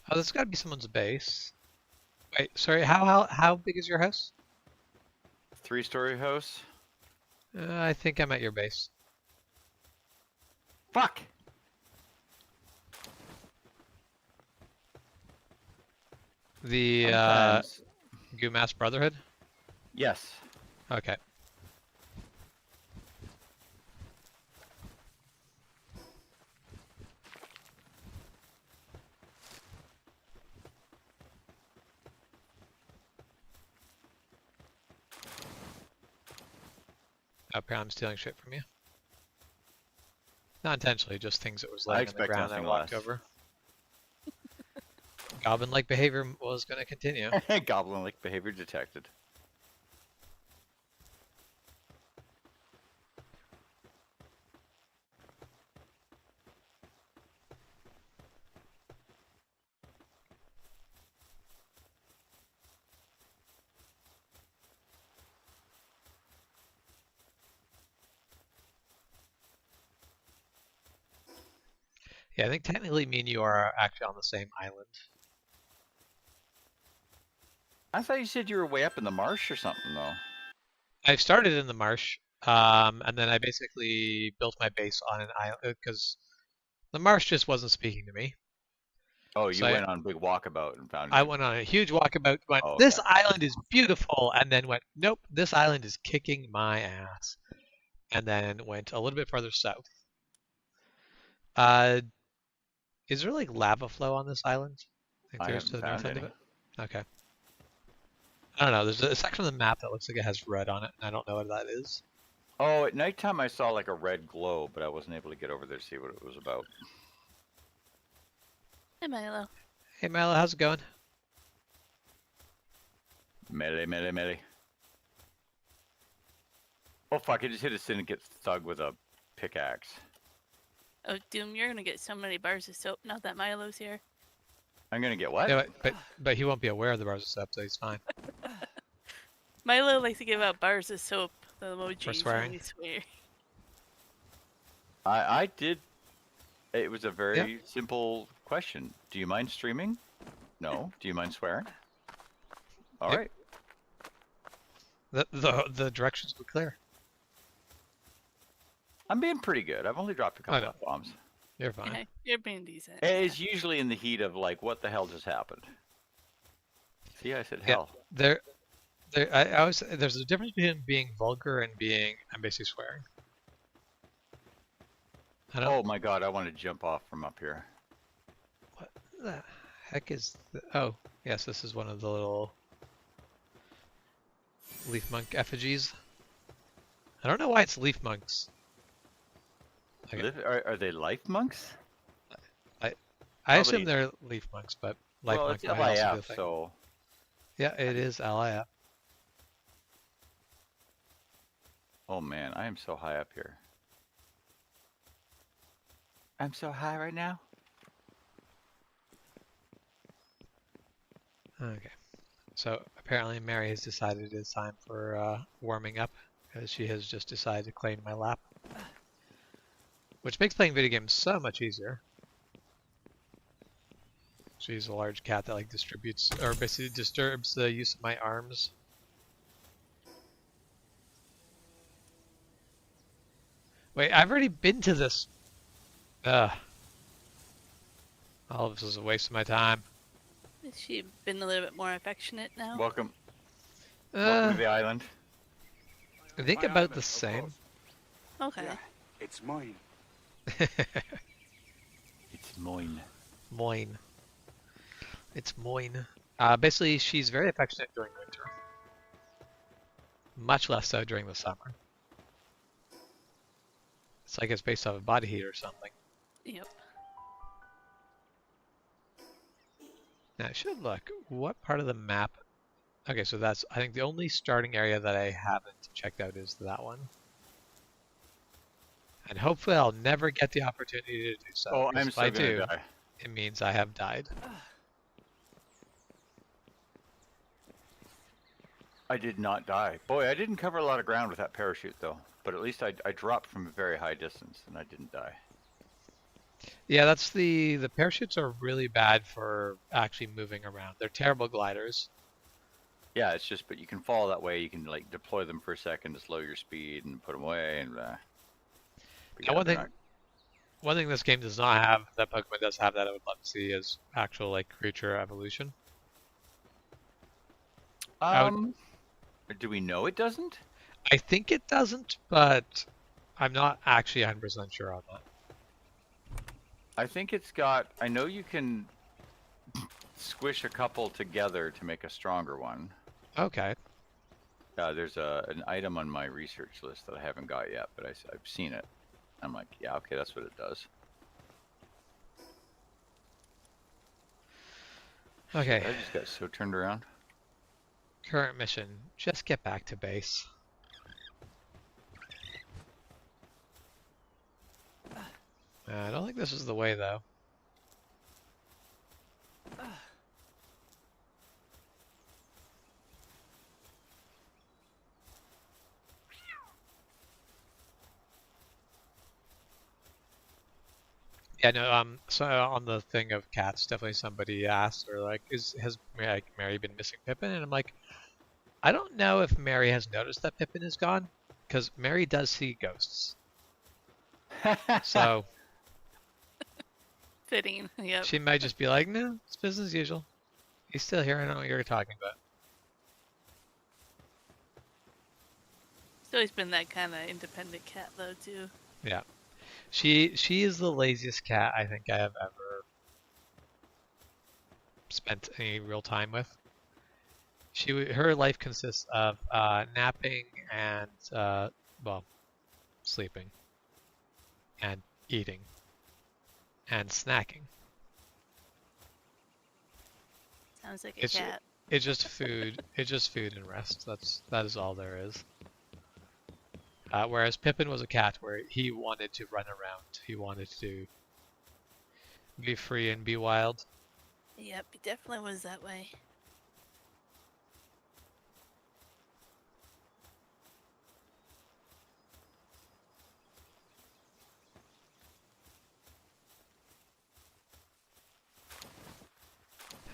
Oh, this has got to be someone's base. Wait, sorry. How big is your house? 3-story house. I think I'm at your base. Fuck! The Sometimes. Goomass Brotherhood? Yes. Okay. Up here, I'm stealing shit from you. Not intentionally, just things that was I laying on the expect ground and I nothing walked less. over. Goblin-like behavior was going to continue. Goblin-like behavior detected. Yeah, I think technically me and you are actually on the same island. I thought you said you were way up in the marsh or something, though. I started in the marsh, and then I basically built my base on an island because the marsh just wasn't speaking to me. Oh, you So went on a big walkabout and found I it. went on a huge walkabout, went, Oh, this okay. island is beautiful, and then went, nope, this island is kicking my ass. And then went a little bit further south. Uh, is there like lava flow on this island? Like I there's haven't to the north found end of any. it? Okay. I don't know. There's a section of the map that looks like it has red on it, and I don't know what that is. Oh, at nighttime I saw like a red glow, but I wasn't able to get over there to see what it was about. Hey, Milo. Hey Milo, how's it going? Melee, melee, melee. Oh fuck, I just hit a syndicate thug with a pickaxe. Oh, Doom, you're gonna get so many bars of soap now that Milo's here. I'm gonna get what? Yeah, but he won't be aware of the bars of soap, so he's fine. Milo likes to give out bars of soap, the emojis swearing? when we swear. I did. It was a very simple question. Do you mind streaming? No. Do you mind swearing? All Yep. right. The directions were clear. I'm being pretty good. I've only dropped a couple of bombs. You're fine. Yeah, you're being decent. It's usually in the heat of like, what the hell just happened? See, I said Yeah. hell. I always there's a difference between being vulgar and being I'm basically swearing. I don't. Oh my god, I want to jump off from up here. What the heck is? Oh, yes, this is one of the little leaf monk effigies. I don't know why it's leaf monks. Okay. Are they life monks? I assume they're leaf monks, but life Well, monk it's might also be a LIF, thing. so Yeah, it is LIF. oh man, I am so high up here. I'm so high right now. Okay. So apparently Mary has decided it's time for warming up because she has just decided to claim my lap. Which makes playing video games so much easier. She's a large cat that like distributes or basically disturbs the use of my arms. Wait, I've already been to this. Ugh. All of this is a waste of my time. Has she been a little bit more affectionate now? Welcome. Welcome Uh, to the island. I think My about island, the of same. course. Okay. Yeah, it's mine. It's mine. Moine. It's Moine. Basically, she's very affectionate during winter. Much less so during the summer. It's like it's based off of body heat or something. Yep. Now, I should look. What part of the map? Okay, so that's, I think the only starting area that I haven't checked out is that one. And hopefully I'll never get the opportunity to do so. Oh, 'cause I'm if so I gonna do, die. it means I have died. I did not die. Boy, I didn't cover a lot of ground with that parachute though. But at least I dropped from a very high distance and I didn't die. Yeah, that's the parachutes are really bad for actually moving around. They're terrible gliders. Yeah, it's just, but you can fall that way. You can like deploy them for a second to slow your speed and put them away. And but Now, one thing this game does not have that Pokemon does have that I would love to see is actual like creature evolution. do we know it doesn't? I think it doesn't, but I'm not actually 100% sure on that. I think it's got. I know you can squish a couple together to make a stronger one. Okay. There's an item on my research list that I haven't got yet, but I've seen it. I'm like, yeah, okay, that's what it does. Okay. Shit, I just got so turned around. Current mission. Just get back to base. I don't think this is the way, though. Yeah, no, so on the thing of cats, definitely somebody asked, or like, has Mary been missing Pippin? And I'm like, I don't know if Mary has noticed that Pippin is gone, because Mary does see ghosts. So Fitting. Yep. she might just be like, no, it's business as usual. He's still here, I don't know what you're talking about. She's always been that kind of independent cat, though, too. Yeah. She is the laziest cat I think I have ever spent any real time with. Her life consists of napping and well, sleeping and eating and snacking. Sounds like a cat. It's just food. It's just food and rest. That is all there is. Whereas Pippin was a cat where he wanted to run around. He wanted to be free and be wild. Yep, he definitely was that way.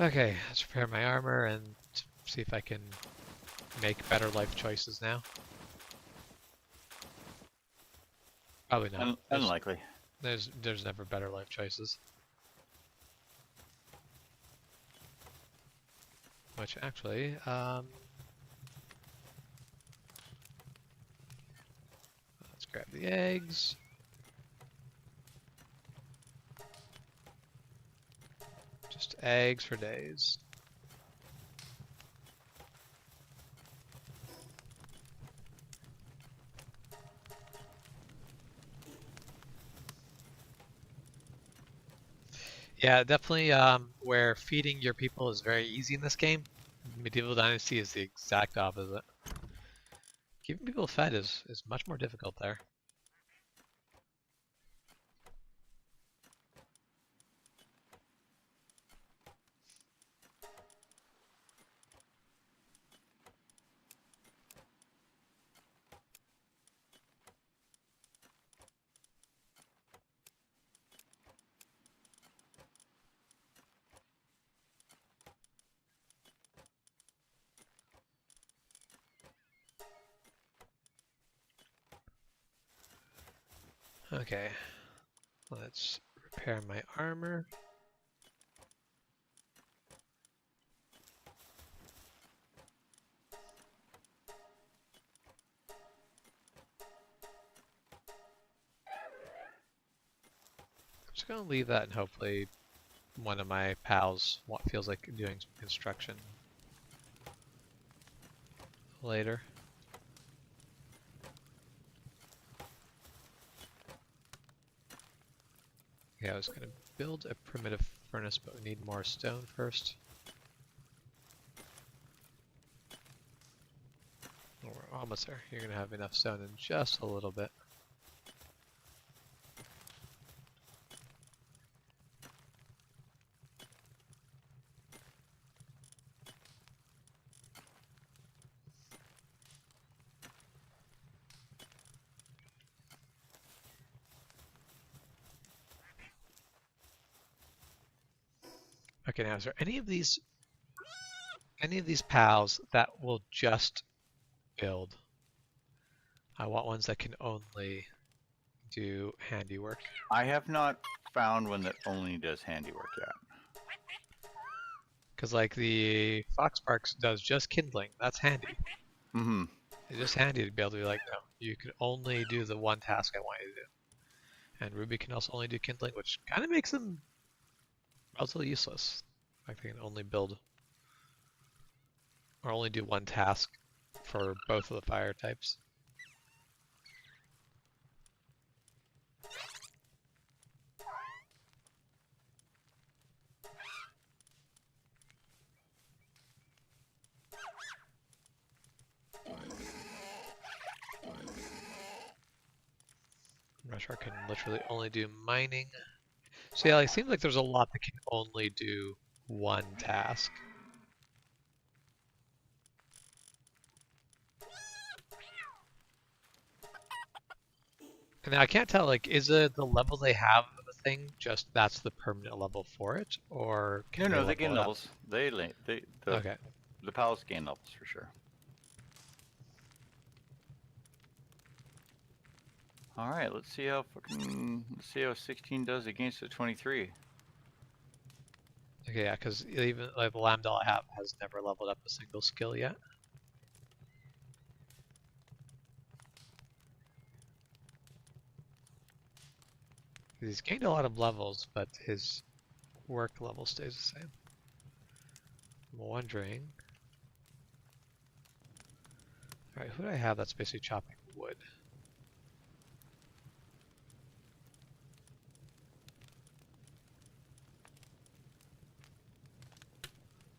Okay, let's prepare my armor and see if I can make better life choices now. Probably not. Unlikely. There's never better life choices. Which actually, let's grab the eggs. Just eggs for days. Yeah, definitely where feeding your people is very easy in this game. Medieval Dynasty is the exact opposite. Keeping people fed is much more difficult there. Okay, let's repair my armor. I'm just gonna leave that and hopefully one of my pals feels like doing some construction later. Okay, I was gonna build a primitive furnace, but we need more stone first. Oh, we're almost there. You're gonna have enough stone in just a little bit. Okay, now is there any of these pals that will just build? I want ones that can only do handiwork. I have not found one that only does handiwork yet. Because like the Foxparks does just kindling. That's handy. Mm-hmm. It's just handy to be able to be like, no, you can only do the one task I want you to do. And Ruby can also only do kindling, which kind of makes them relatively useless. Like they can only build or only do one task for both of the fire types. Rush can literally only do mining. So yeah, it seems like there's a lot that can only do one task. And now I can't tell, like, is it the level they have of a thing just that's the permanent level for it, or can No, they they gain level it up? levels. The Okay. the pals gain levels for sure. All right, let's see how 16 does against the 23. Okay, yeah, because even like the Lambda I have has never leveled up a single skill yet. He's gained a lot of levels, but his work level stays the same. I'm wondering. Alright, who do I have that's basically chopping wood?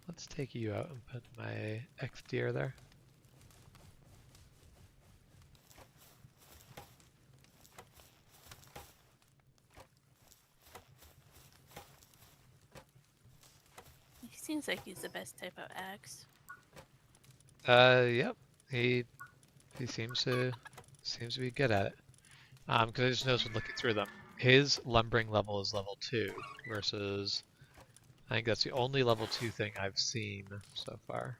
Let's take you out and put my X-Deer there. He seems like he's the best type of axe. Yep. He seems to be good at it. Because I just noticed when looking through them, his lumbering level is level 2 versus I think that's the only level 2 thing I've seen so far.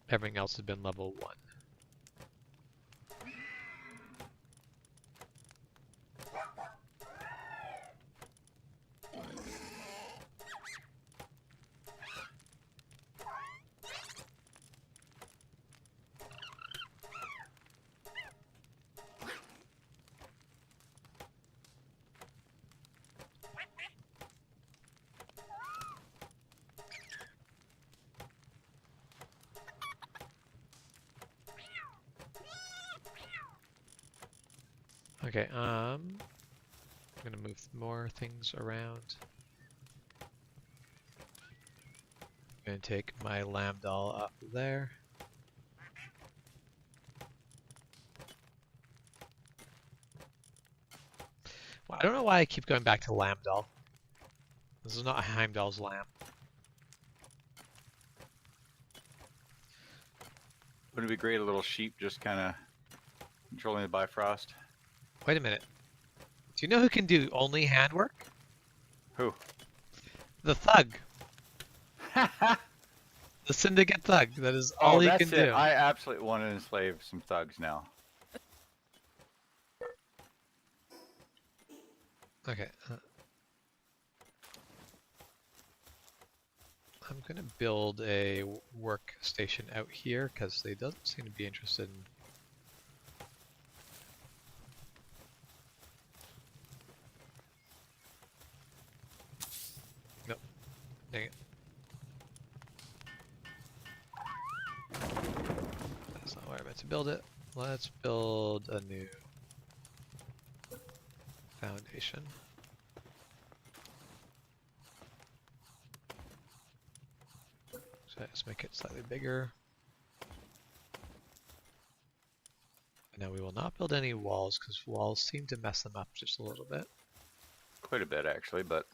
Everything else has been level 1. Okay, I'm gonna move more things around. I'm gonna take my lambda off of there. Well, I don't know why I keep going back to Lambdal. This is not Heimdall's lamb. Wouldn't it be great, a little sheep just kind of controlling the Bifrost? Wait a minute. Do you know who can do only handwork? Who? The thug. The syndicate thug. That is all he can do. I absolutely want to enslave some thugs now. Okay. I'm gonna build a workstation out here because they don't seem to be interested in. Nope. Dang it. That's not where I meant to build it. Let's build a new foundation. So let's make it slightly bigger. And now we will not build any walls because walls seem to mess them up just a little bit. Quite a bit, actually, but...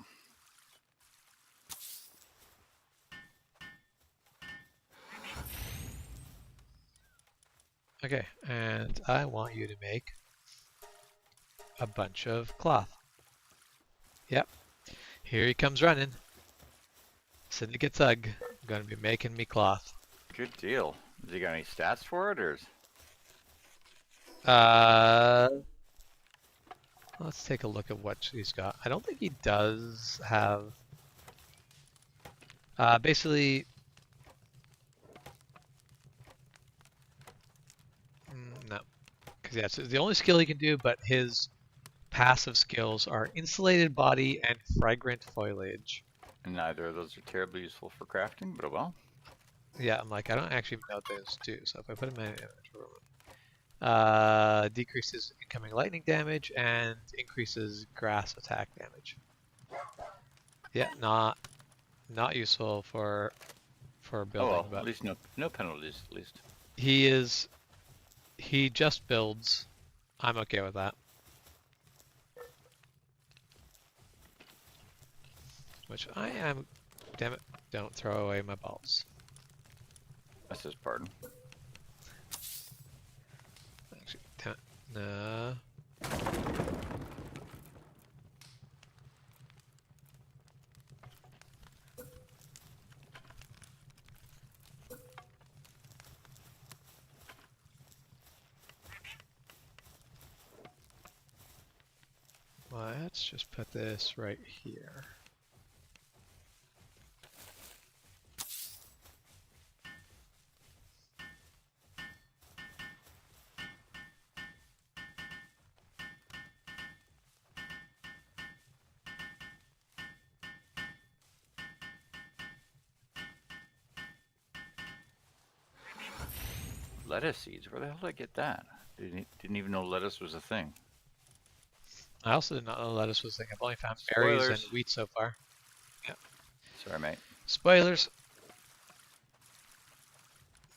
Okay, and I want you to make a bunch of cloth. Yep, here he comes running. Syndicate Thug, gonna be making me cloth. Good deal. Has he got any stats for it, or is... Let's take a look at what he's got. I don't think he does have... basically... No. Because yeah, so the only skill he can do, but his passive skills are Insulated Body and Fragrant Foliage. And neither of those are terribly useful for crafting, but oh well. Yeah, I'm like, I don't actually know what those do, so if I put them in decreases incoming lightning damage and increases grass attack damage. Yeah, not useful for building, Oh well, but at least no penalties, at least. He just builds. I'm okay with that. Which I am. Damn it! Don't throw away my balls. That's his pardon. Actually, no. Let's just put this right here. Lettuce seeds. Where the hell did I get that? Didn't even know lettuce was a thing. I also did not know lettuce was a thing. I've only found berries and Spoilers. wheat so far. Yeah. Sorry, mate. Spoilers.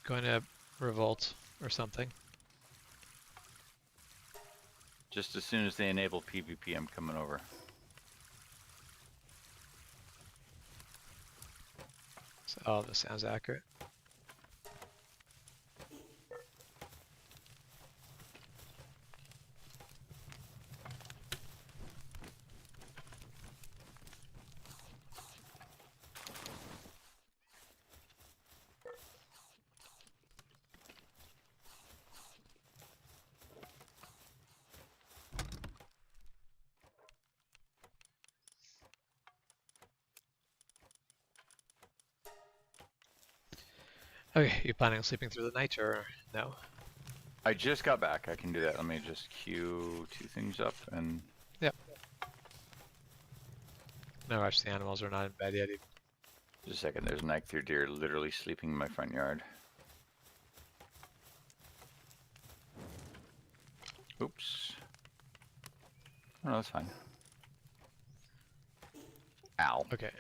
Going to revolt or something. Just as soon as they enable PvP, I'm coming over. So, oh, this sounds accurate. Okay, you planning on sleeping through the night or no? I just got back. I can do that. Let me just queue 2 things up and... Yep. No rush, the animals are not in bed yet. Just a second. There's an Eikthyr deer literally sleeping in my front yard. Oops. Oh, no, that's fine. Ow. Okay.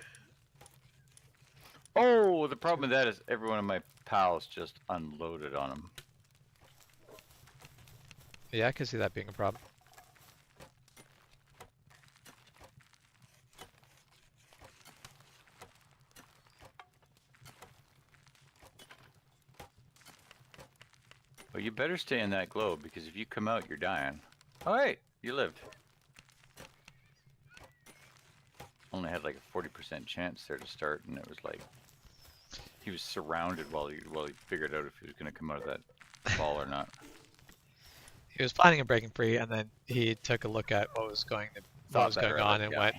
Oh, the problem with that is every one of my pals just unloaded on him. Yeah, I can see that being a problem. Well, you better stay in that globe, because if you come out, you're dying. Oh, hey, you lived. Only had like a 40% chance there to start, and it was like he was surrounded while he figured out if he was going to come out of that ball or not. He was planning on breaking free, and then he took a look at what was going on, and went,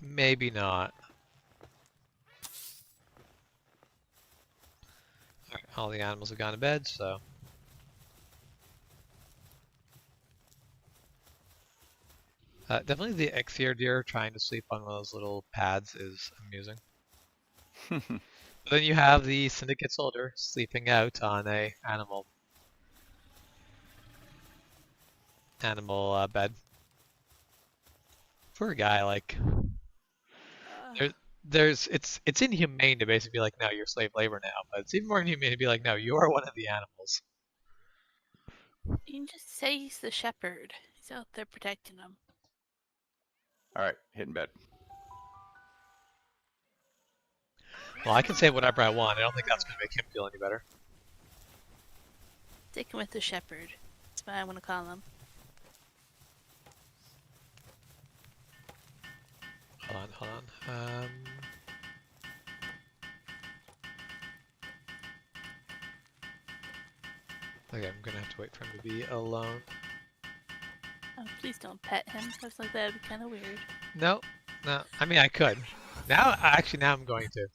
maybe not. Alright, all the animals have gone to bed, so definitely the Eikthyr deer trying to sleep on one of those little pads is amusing. But then you have the Syndicate soldier sleeping out on a animal bed. Poor guy, like it's inhumane to basically be like, no, you're slave labor now, but it's even more inhumane to be like, no, you are one of the animals. You can just say he's the shepherd. He's out there protecting them. Alright, hitting bed. Well, I can say whatever I want. I don't think that's going to make him feel any better. Sticking with the shepherd. That's what I want to call him. Hold on. Okay, I'm gonna have to wait for him to be alone. Oh, please don't pet him. I was like, that would be kind of weird. No. I mean, I could. Now I'm going to.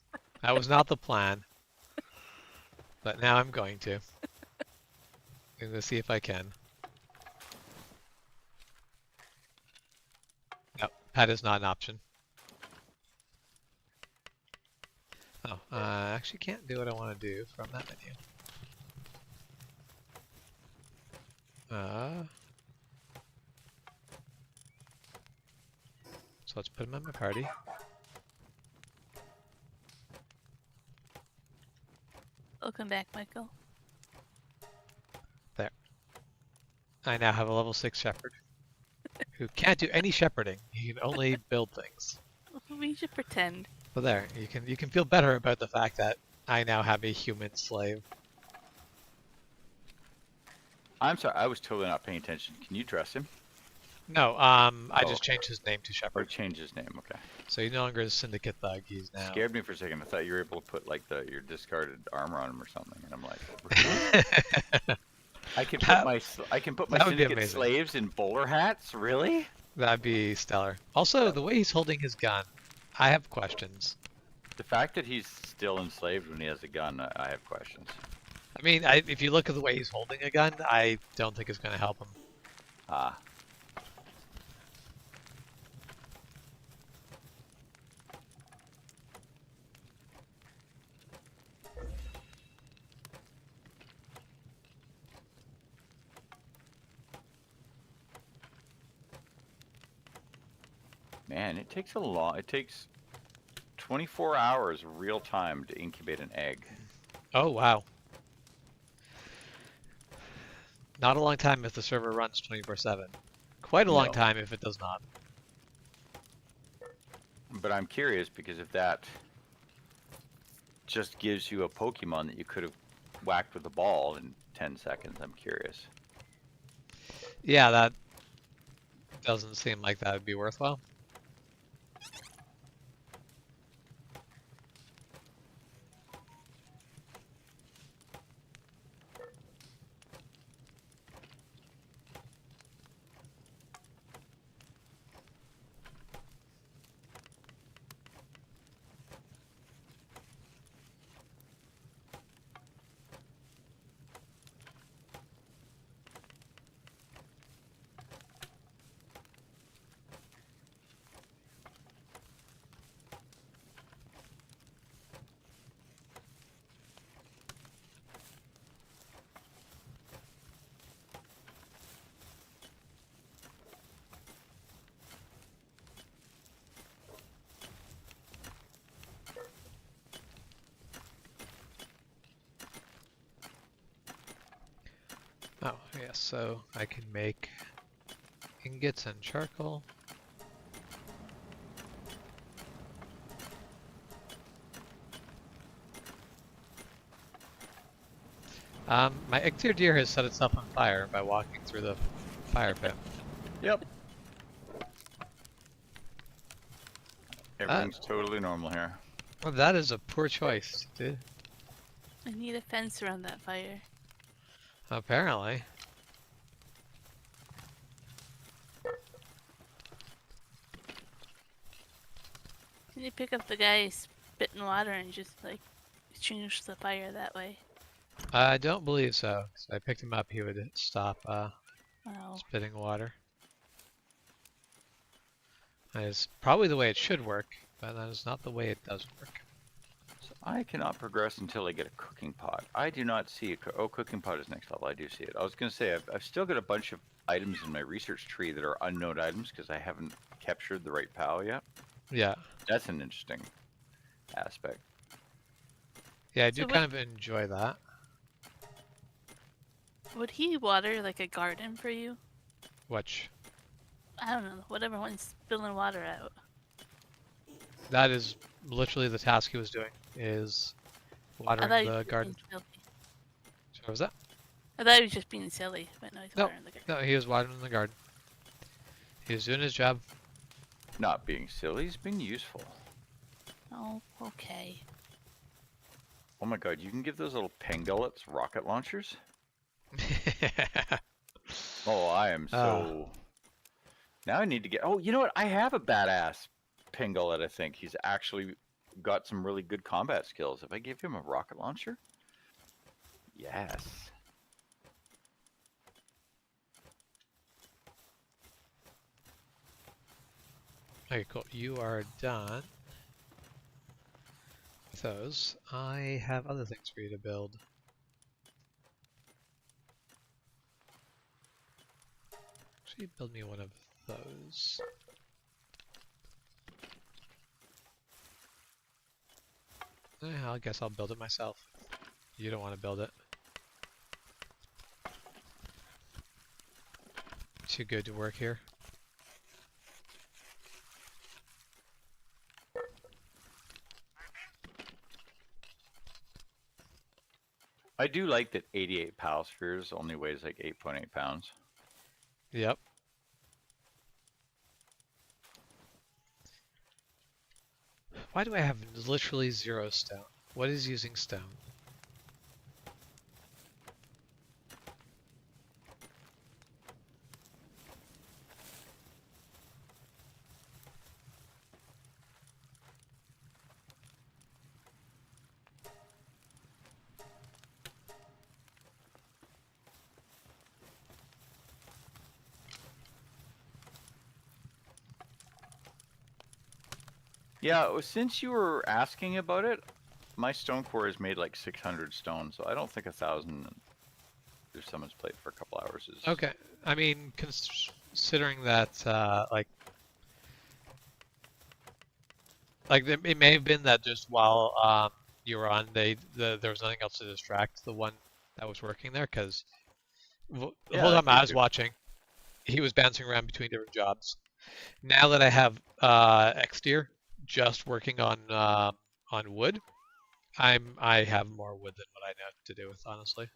That was not the plan. But now I'm going to. I'm gonna see if I can. No, pet is not an option. Oh, I actually can't do what I want to do from that menu. So let's put him in my party. Welcome back, Michael. I now have a level 6 shepherd who can't do any shepherding. He can only build things. We should pretend. But there, you can feel better about the fact that I now have a human slave. I'm sorry, I was totally not paying attention. Can you dress him? No, I Oh. just changed his name to Or Shepherd. change his name? Okay. So he's no longer a syndicate thug. He's now. Scared me for a second. I thought you were able to put like your discarded armor on him or something, and I'm like, I can put my that would be syndicate amazing. slaves in bowler hats. Really? That'd be stellar. Also, the way he's holding his gun, I have questions. The fact that he's still enslaved when he has a gun, I have questions. I mean, if you look at the way he's holding a gun, I don't think it's going to help him. Ah. Man, it takes it takes 24 hours real time to incubate an egg. Oh, wow. Not a long time if the server runs 24/7. Quite a long No. time if it does not. But I'm curious because if that just gives you a Pokemon that you could have whacked with a ball in 10 seconds, I'm curious. Yeah, that doesn't seem like that would be worthwhile. Oh, yes, so I can make ingots and charcoal. My Ictier deer has set itself on fire by walking through the fire pit. Yep. Everything's totally normal here. Well, that is a poor choice, dude. I need a fence around that fire. Apparently. Can you pick up the guy spitting water and just like extinguish the fire that way? I don't believe so. 'Cause I picked him up, he would stop Oh. spitting water. That is probably the way it should work, but that is not the way it does work. So I cannot progress until I get a cooking pot. I do not see a cooking pot is next level. I do see it. I was going to say I've still got a bunch of items in my research tree that are unknown items because I haven't captured the right POW yet. Yeah. That's an interesting aspect. Yeah, I do So kind of enjoy that. Would he water like a garden for you? Which, I don't know. Whatever one's spilling water out. that is literally the task he was doing, is I watering thought he the was just garden. being silly. So what was that? I thought he was just being silly, but no, he's Nope. watering the garden. No, he was watering the garden. He was doing his job. Not being silly, he's being useful. Oh, okay. Oh my god, you can give those little pengullets rocket launchers? Oh, I am so... Now I need to get... Oh, you know what? I have a badass pingullet, I think. He's actually got some really good combat skills. If I give him a rocket launcher? Yes. Okay, cool. You are done with those. I have other things for you to build. Actually, build me one of those. I guess I'll build it myself. You don't want to build it. too good to work here. I do like that 88 pal spheres only weighs like 8.8 pounds. Yep. Why do I have literally 0 stone? What is using stone? Yeah, since you were asking about it, my stone core is made like 600 stone, so I don't think 1,000 if someone's played for a couple hours is... Okay, I mean, considering that, it may have been that just while you were on, there was nothing else to distract the one that was working there, because the whole time I was watching, he was bouncing around between different jobs. Now that I have Xtier just working on wood, I have more wood than what I know to do with, honestly.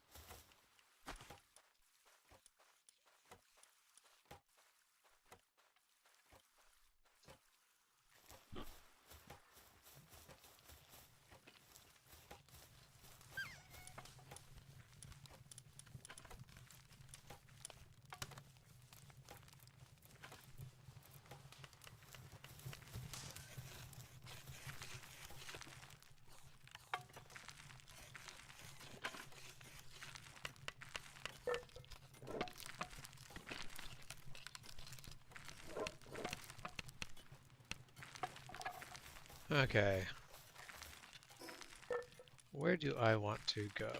Okay. Where do I want to go?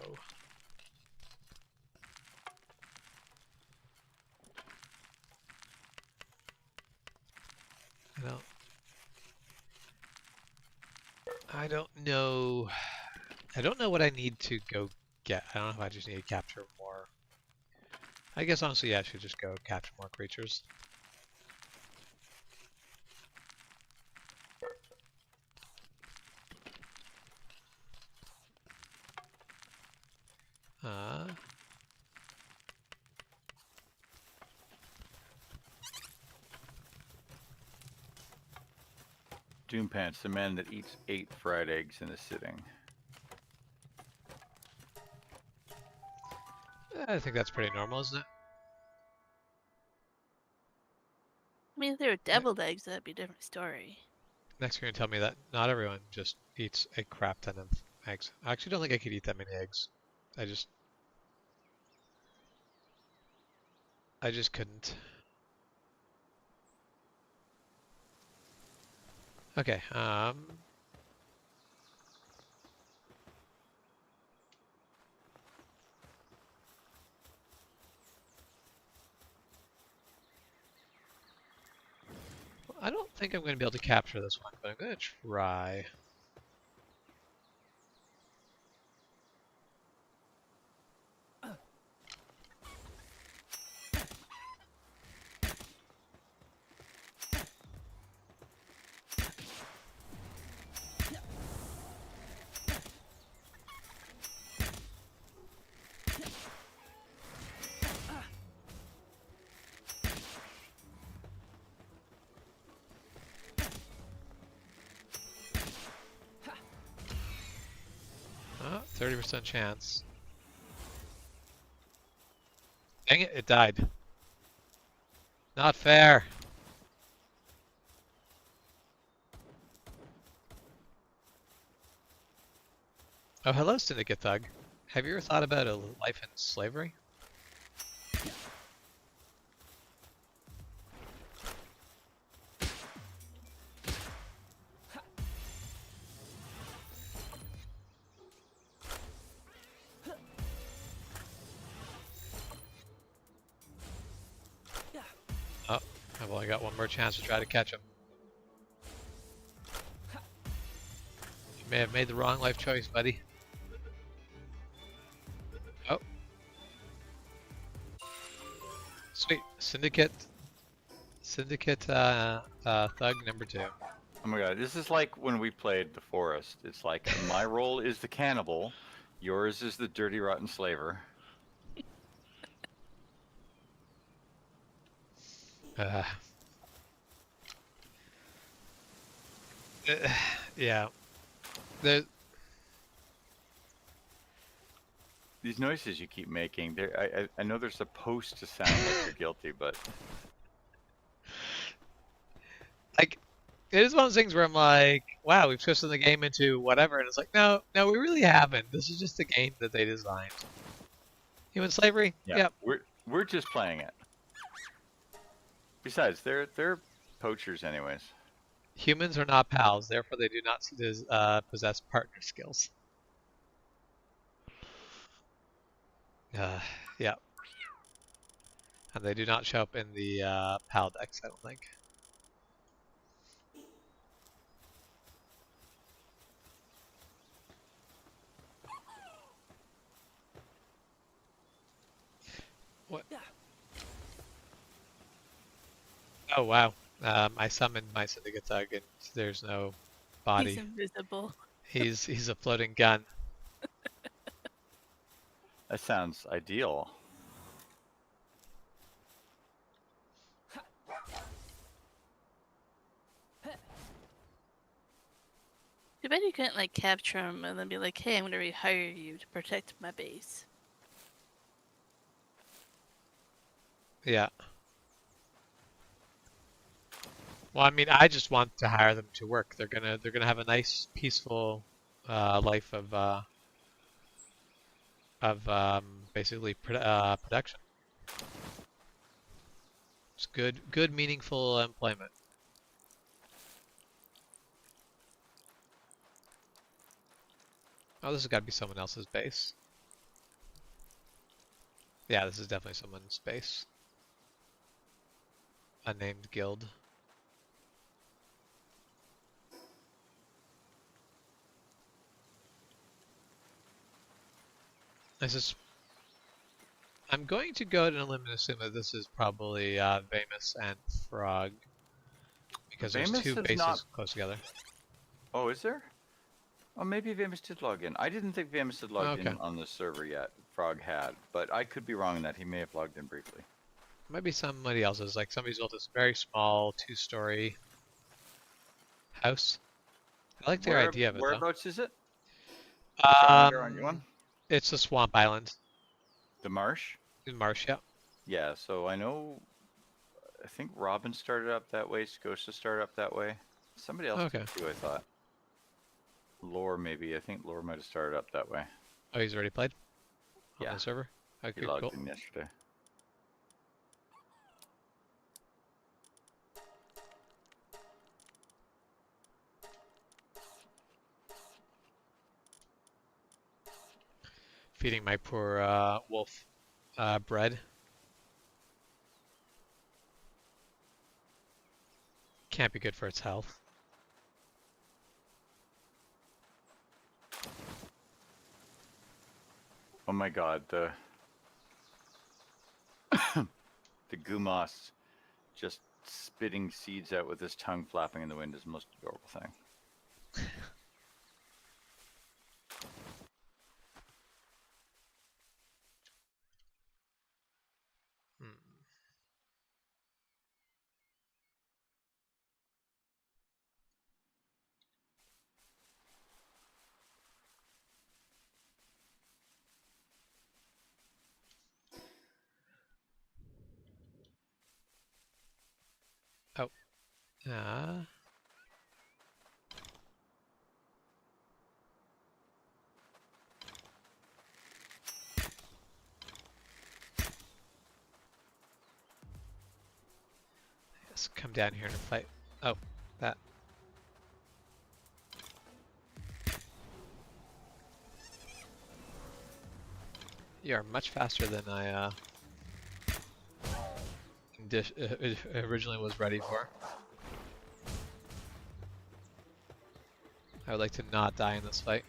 I don't know. I don't know what I need to go get. I don't know if I just need to capture more. I guess honestly, yeah, I should just go capture more creatures. Doom Pants, the man that eats 8 fried eggs in a sitting. I think that's pretty normal, isn't it? I mean, if they were deviled eggs, that'd be a different story. Next, you're gonna tell me that not everyone just eats a crap ton of eggs. I actually don't think I could eat that many eggs. I just couldn't. Okay, I don't think I'm going to be able to capture this one, but I'm going to try. Oh, 30% chance. Dang it, it died. Not fair. Oh, hello, Syndicate Thug. Have you ever thought about a life in slavery? Oh, I've only got one more chance to try to catch him. You may have made the wrong life choice, buddy. Oh. Sweet. Syndicate thug number 2. Oh my god, this is like when we played the Forest. It's like my role is the cannibal, yours is the dirty rotten slaver. Uh, yeah. The These noises you keep making, I know they're supposed to sound like you're guilty, but like it is one of those things where I'm like, wow, we've twisted the game into whatever, and it's like, no, we really haven't. This is just a game that they designed. Human slavery? yeah, Yep. we're just playing it. Besides, they're poachers anyways. Humans are not pals, therefore they do not possess partner skills. Yeah. And they do not show up in the PAL decks, I don't think. What? Oh wow. I summoned my syndicate thug and there's no body. He's invisible. He's a floating gun. That sounds ideal. Too bad you couldn't like capture him and then be like, "Hey, I'm gonna rehire you to protect my base." Yeah. Well, I mean, I just want to hire them to work. They're gonna have a nice, peaceful life of basically production. It's good, meaningful employment. Oh, this has got to be someone else's base. Yeah, this is definitely someone's base. Unnamed guild. I'm going to go to a limb and assume that this is probably Vamus and Frog. Because there's Vamus two has bases not- close together. Oh, is there? Oh, maybe Vamus did log in. I didn't think Vamus had logged in on the server yet. Frog had, but I could be wrong in that. He may have logged in briefly. Might be somebody else's. Like somebody's built this very small 2-story house. I like their idea of it though. Whereabouts is it? On you one? It's a swamp island The marsh? in marsh. Yeah. Yeah, so I know, I think Robin started up that way, Scotia started up that way. Somebody else did too, I thought. Lore maybe, I think Lore might have started up that way. Oh, he's already played on Yeah. the server. Okay, He logged cool. in yesterday. Feeding my poor wolf bread. Can't be good for its health. Oh my god, the the Gumas just spitting seeds out with his tongue flapping in the wind is the most adorable thing. Oh. Ah. Let's come down here and fight. Oh, that. You are much faster than I originally was ready for. I would like to not die in this fight.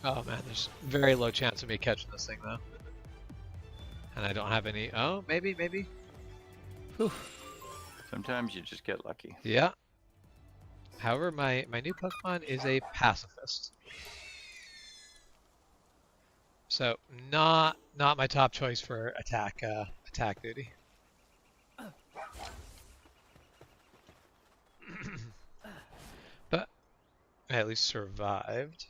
Oh man, there's very low chance of me catching this thing though. And I don't have any. Oh, maybe. Whew. Sometimes you just get lucky. Yeah. However, my new Pokemon is a pacifist. So not my top choice for attack duty. But I at least survived.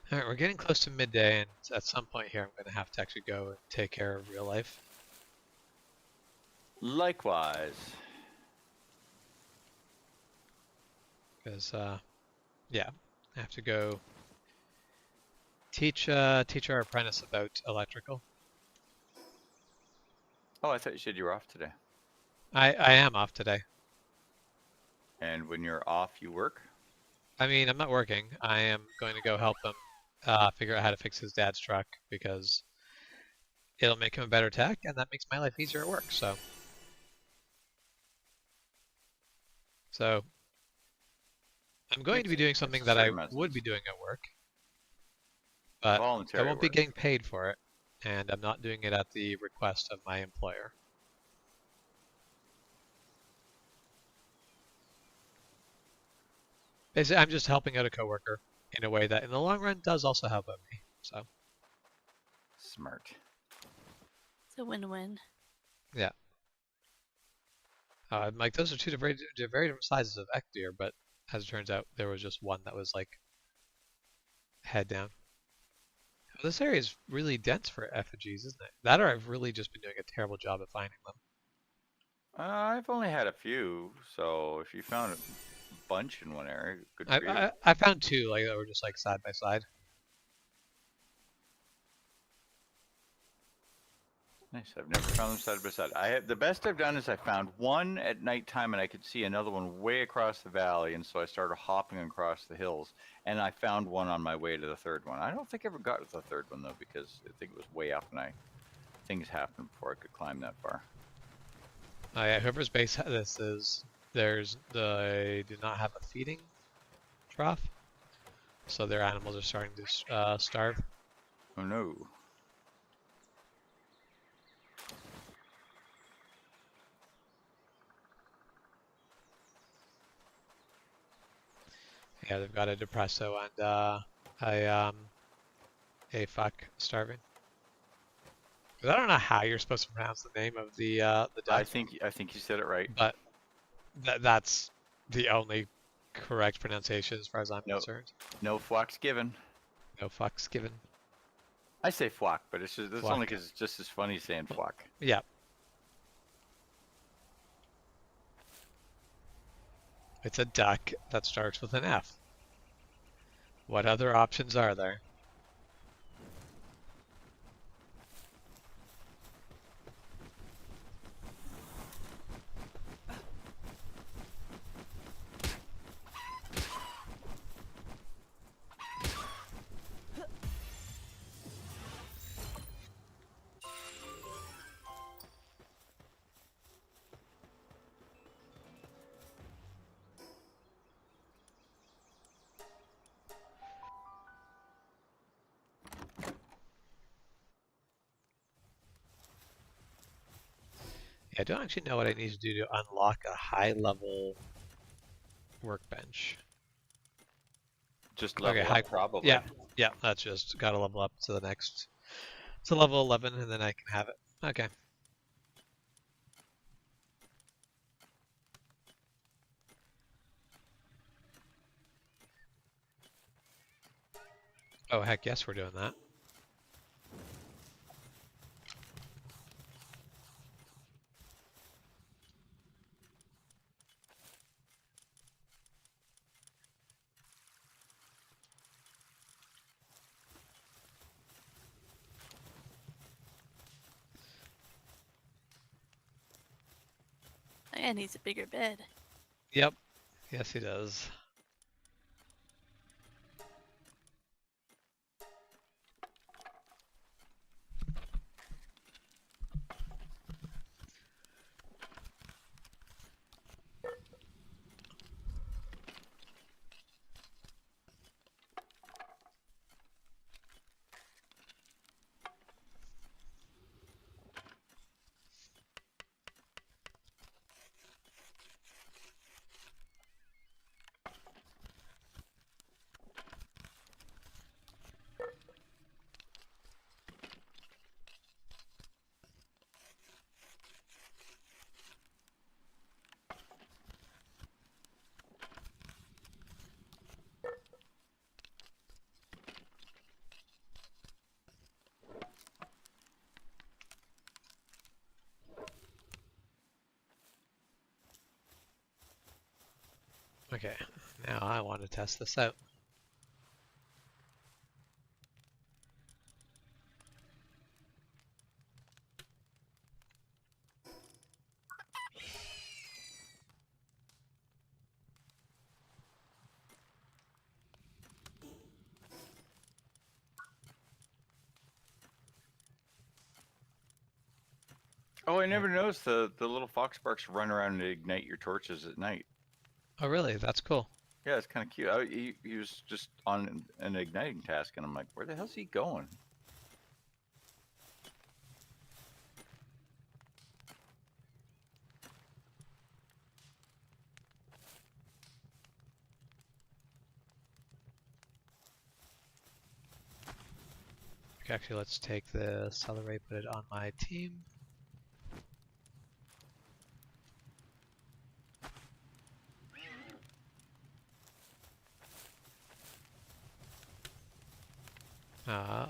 All right, we're getting close to midday, and at some point here, I'm going to have to actually go and take care of real life. Likewise. Because, yeah, I have to go teach our apprentice about electrical. Oh, I thought you said you were off today. I am off today. And when you're off, you work? I mean, I'm not working. I am going to go help him figure out how to fix his dad's truck because it'll make him a better tech, and that makes my life easier at work. So I'm going to be doing something that I would be doing at work, but I won't be getting paid for it, and I'm not doing it at the request of my employer. Basically, I'm just helping out a coworker in a way that, in the long run, does also help out me. So smart. It's a win-win. Yeah. Like those are two very different sizes of Ekdeer, but as it turns out, there was just one that was like head down. Well, this area is really dense for effigies, isn't it? That or I've really just been doing a terrible job at finding them. I've only had a few, so if you found a bunch in one area, good for you. I found two like that were just like side by side. Nice. I've never found them side by side. The best I've done is I found one at nighttime and I could see another one way across the valley, and so I started hopping across the hills, and I found one on my way to the third one. I don't think I ever got to the third one though, because I think it was way up and things happened before I could climb that far. Oh yeah, whoever's base this is, they do not have a feeding trough, so their animals are starting to starve. Oh no. Yeah, they've got a Depresso and a fuck starving. I don't know how you're supposed to pronounce the name of the duck. I think you said it right. But that's the only correct pronunciation as far as I'm concerned. No fucks given. No fucks given. I say fuck, but it's only because it's just as funny saying fuck. Yeah. It's a duck that starts with an F. What other options are there? I don't actually know what I need to do to unlock a high-level workbench. Just level up, probably. Yeah, that's just gotta level up to the next, to level 11, and then I can have it. Okay. Oh heck yes, we're doing that. That guy needs a bigger bed. Yep. Yes, he does. Okay, now I want to test this out. Oh, I never noticed the little fox sparks run around and ignite your torches at night. Oh, really? That's cool. Yeah, it's kind of cute. He was just on an igniting task, and I'm like, where the hell's he going? Okay, actually, let's take the celery, put it on my team.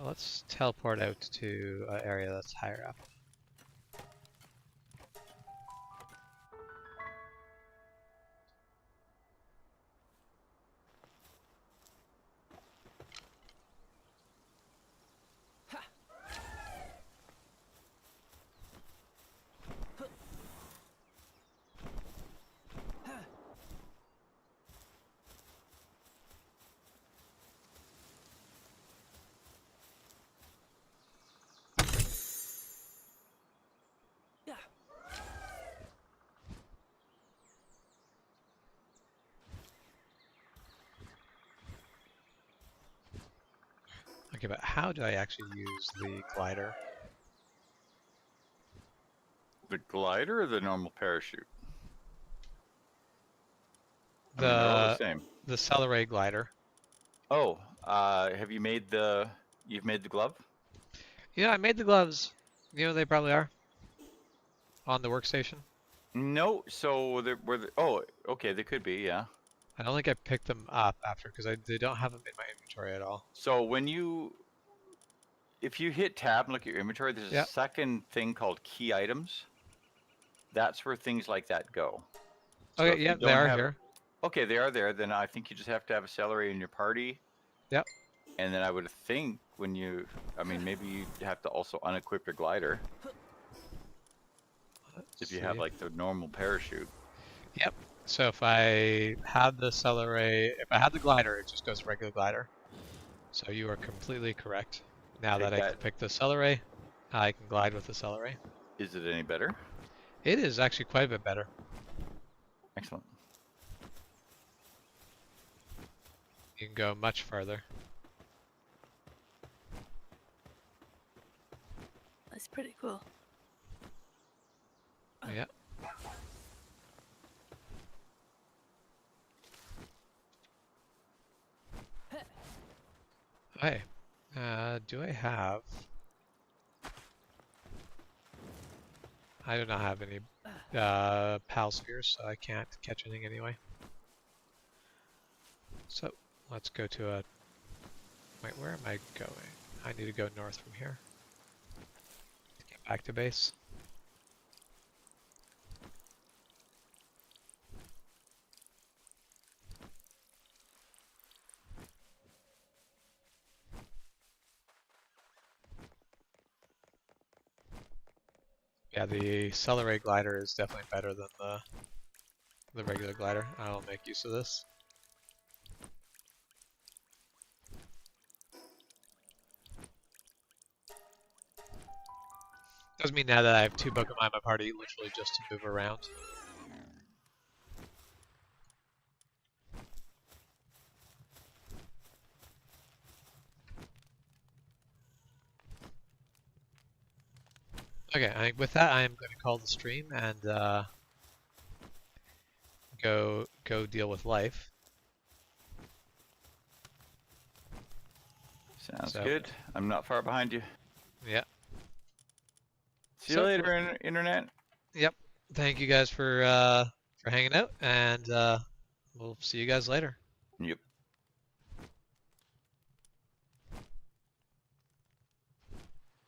Let's teleport out to an area that's higher up. Okay, but how do I actually use the glider? The glider or the normal parachute? I mean, they're all the same. The celery glider. Oh, have you made you've made the glove? Yeah, I made the gloves. You know, they probably are on the workstation. No, so oh, okay, they could be, yeah. I don't think I picked them up after because they don't have them in my inventory at all. So if you hit tab and look at your inventory, there's a second thing called key items. That's where things like that go. So Okay, yeah, they are here. Okay, they are there. Then I think you just have to have a celery in your party. Yep. And then I would think I mean, maybe you have to also unequip your glider. If you have like the normal parachute. Yep. So if I had the celery, if I had the glider, it just goes regular glider. So you are completely correct. Now that I can pick the celery, I can glide with the celery. Is it any better? It is actually quite a bit better. Excellent. You can go much further. That's pretty cool. Yeah. Hey, do I have... I do not have any pal spheres, so I can't catch anything anyway. So, let's go to a... Wait, where am I going? I need to go north from here. To get back to base. Yeah, the celery glider is definitely better than the regular glider. I'll make use of this. Doesn't mean now that I have 2 Pokemon in my party, literally just to move around. Okay, with that, I am going to call the stream and go deal with life. Sounds good. I'm not far behind you. Yeah. See you later, Internet. Yep. Thank you guys for hanging out, and we'll see you guys later. Yep.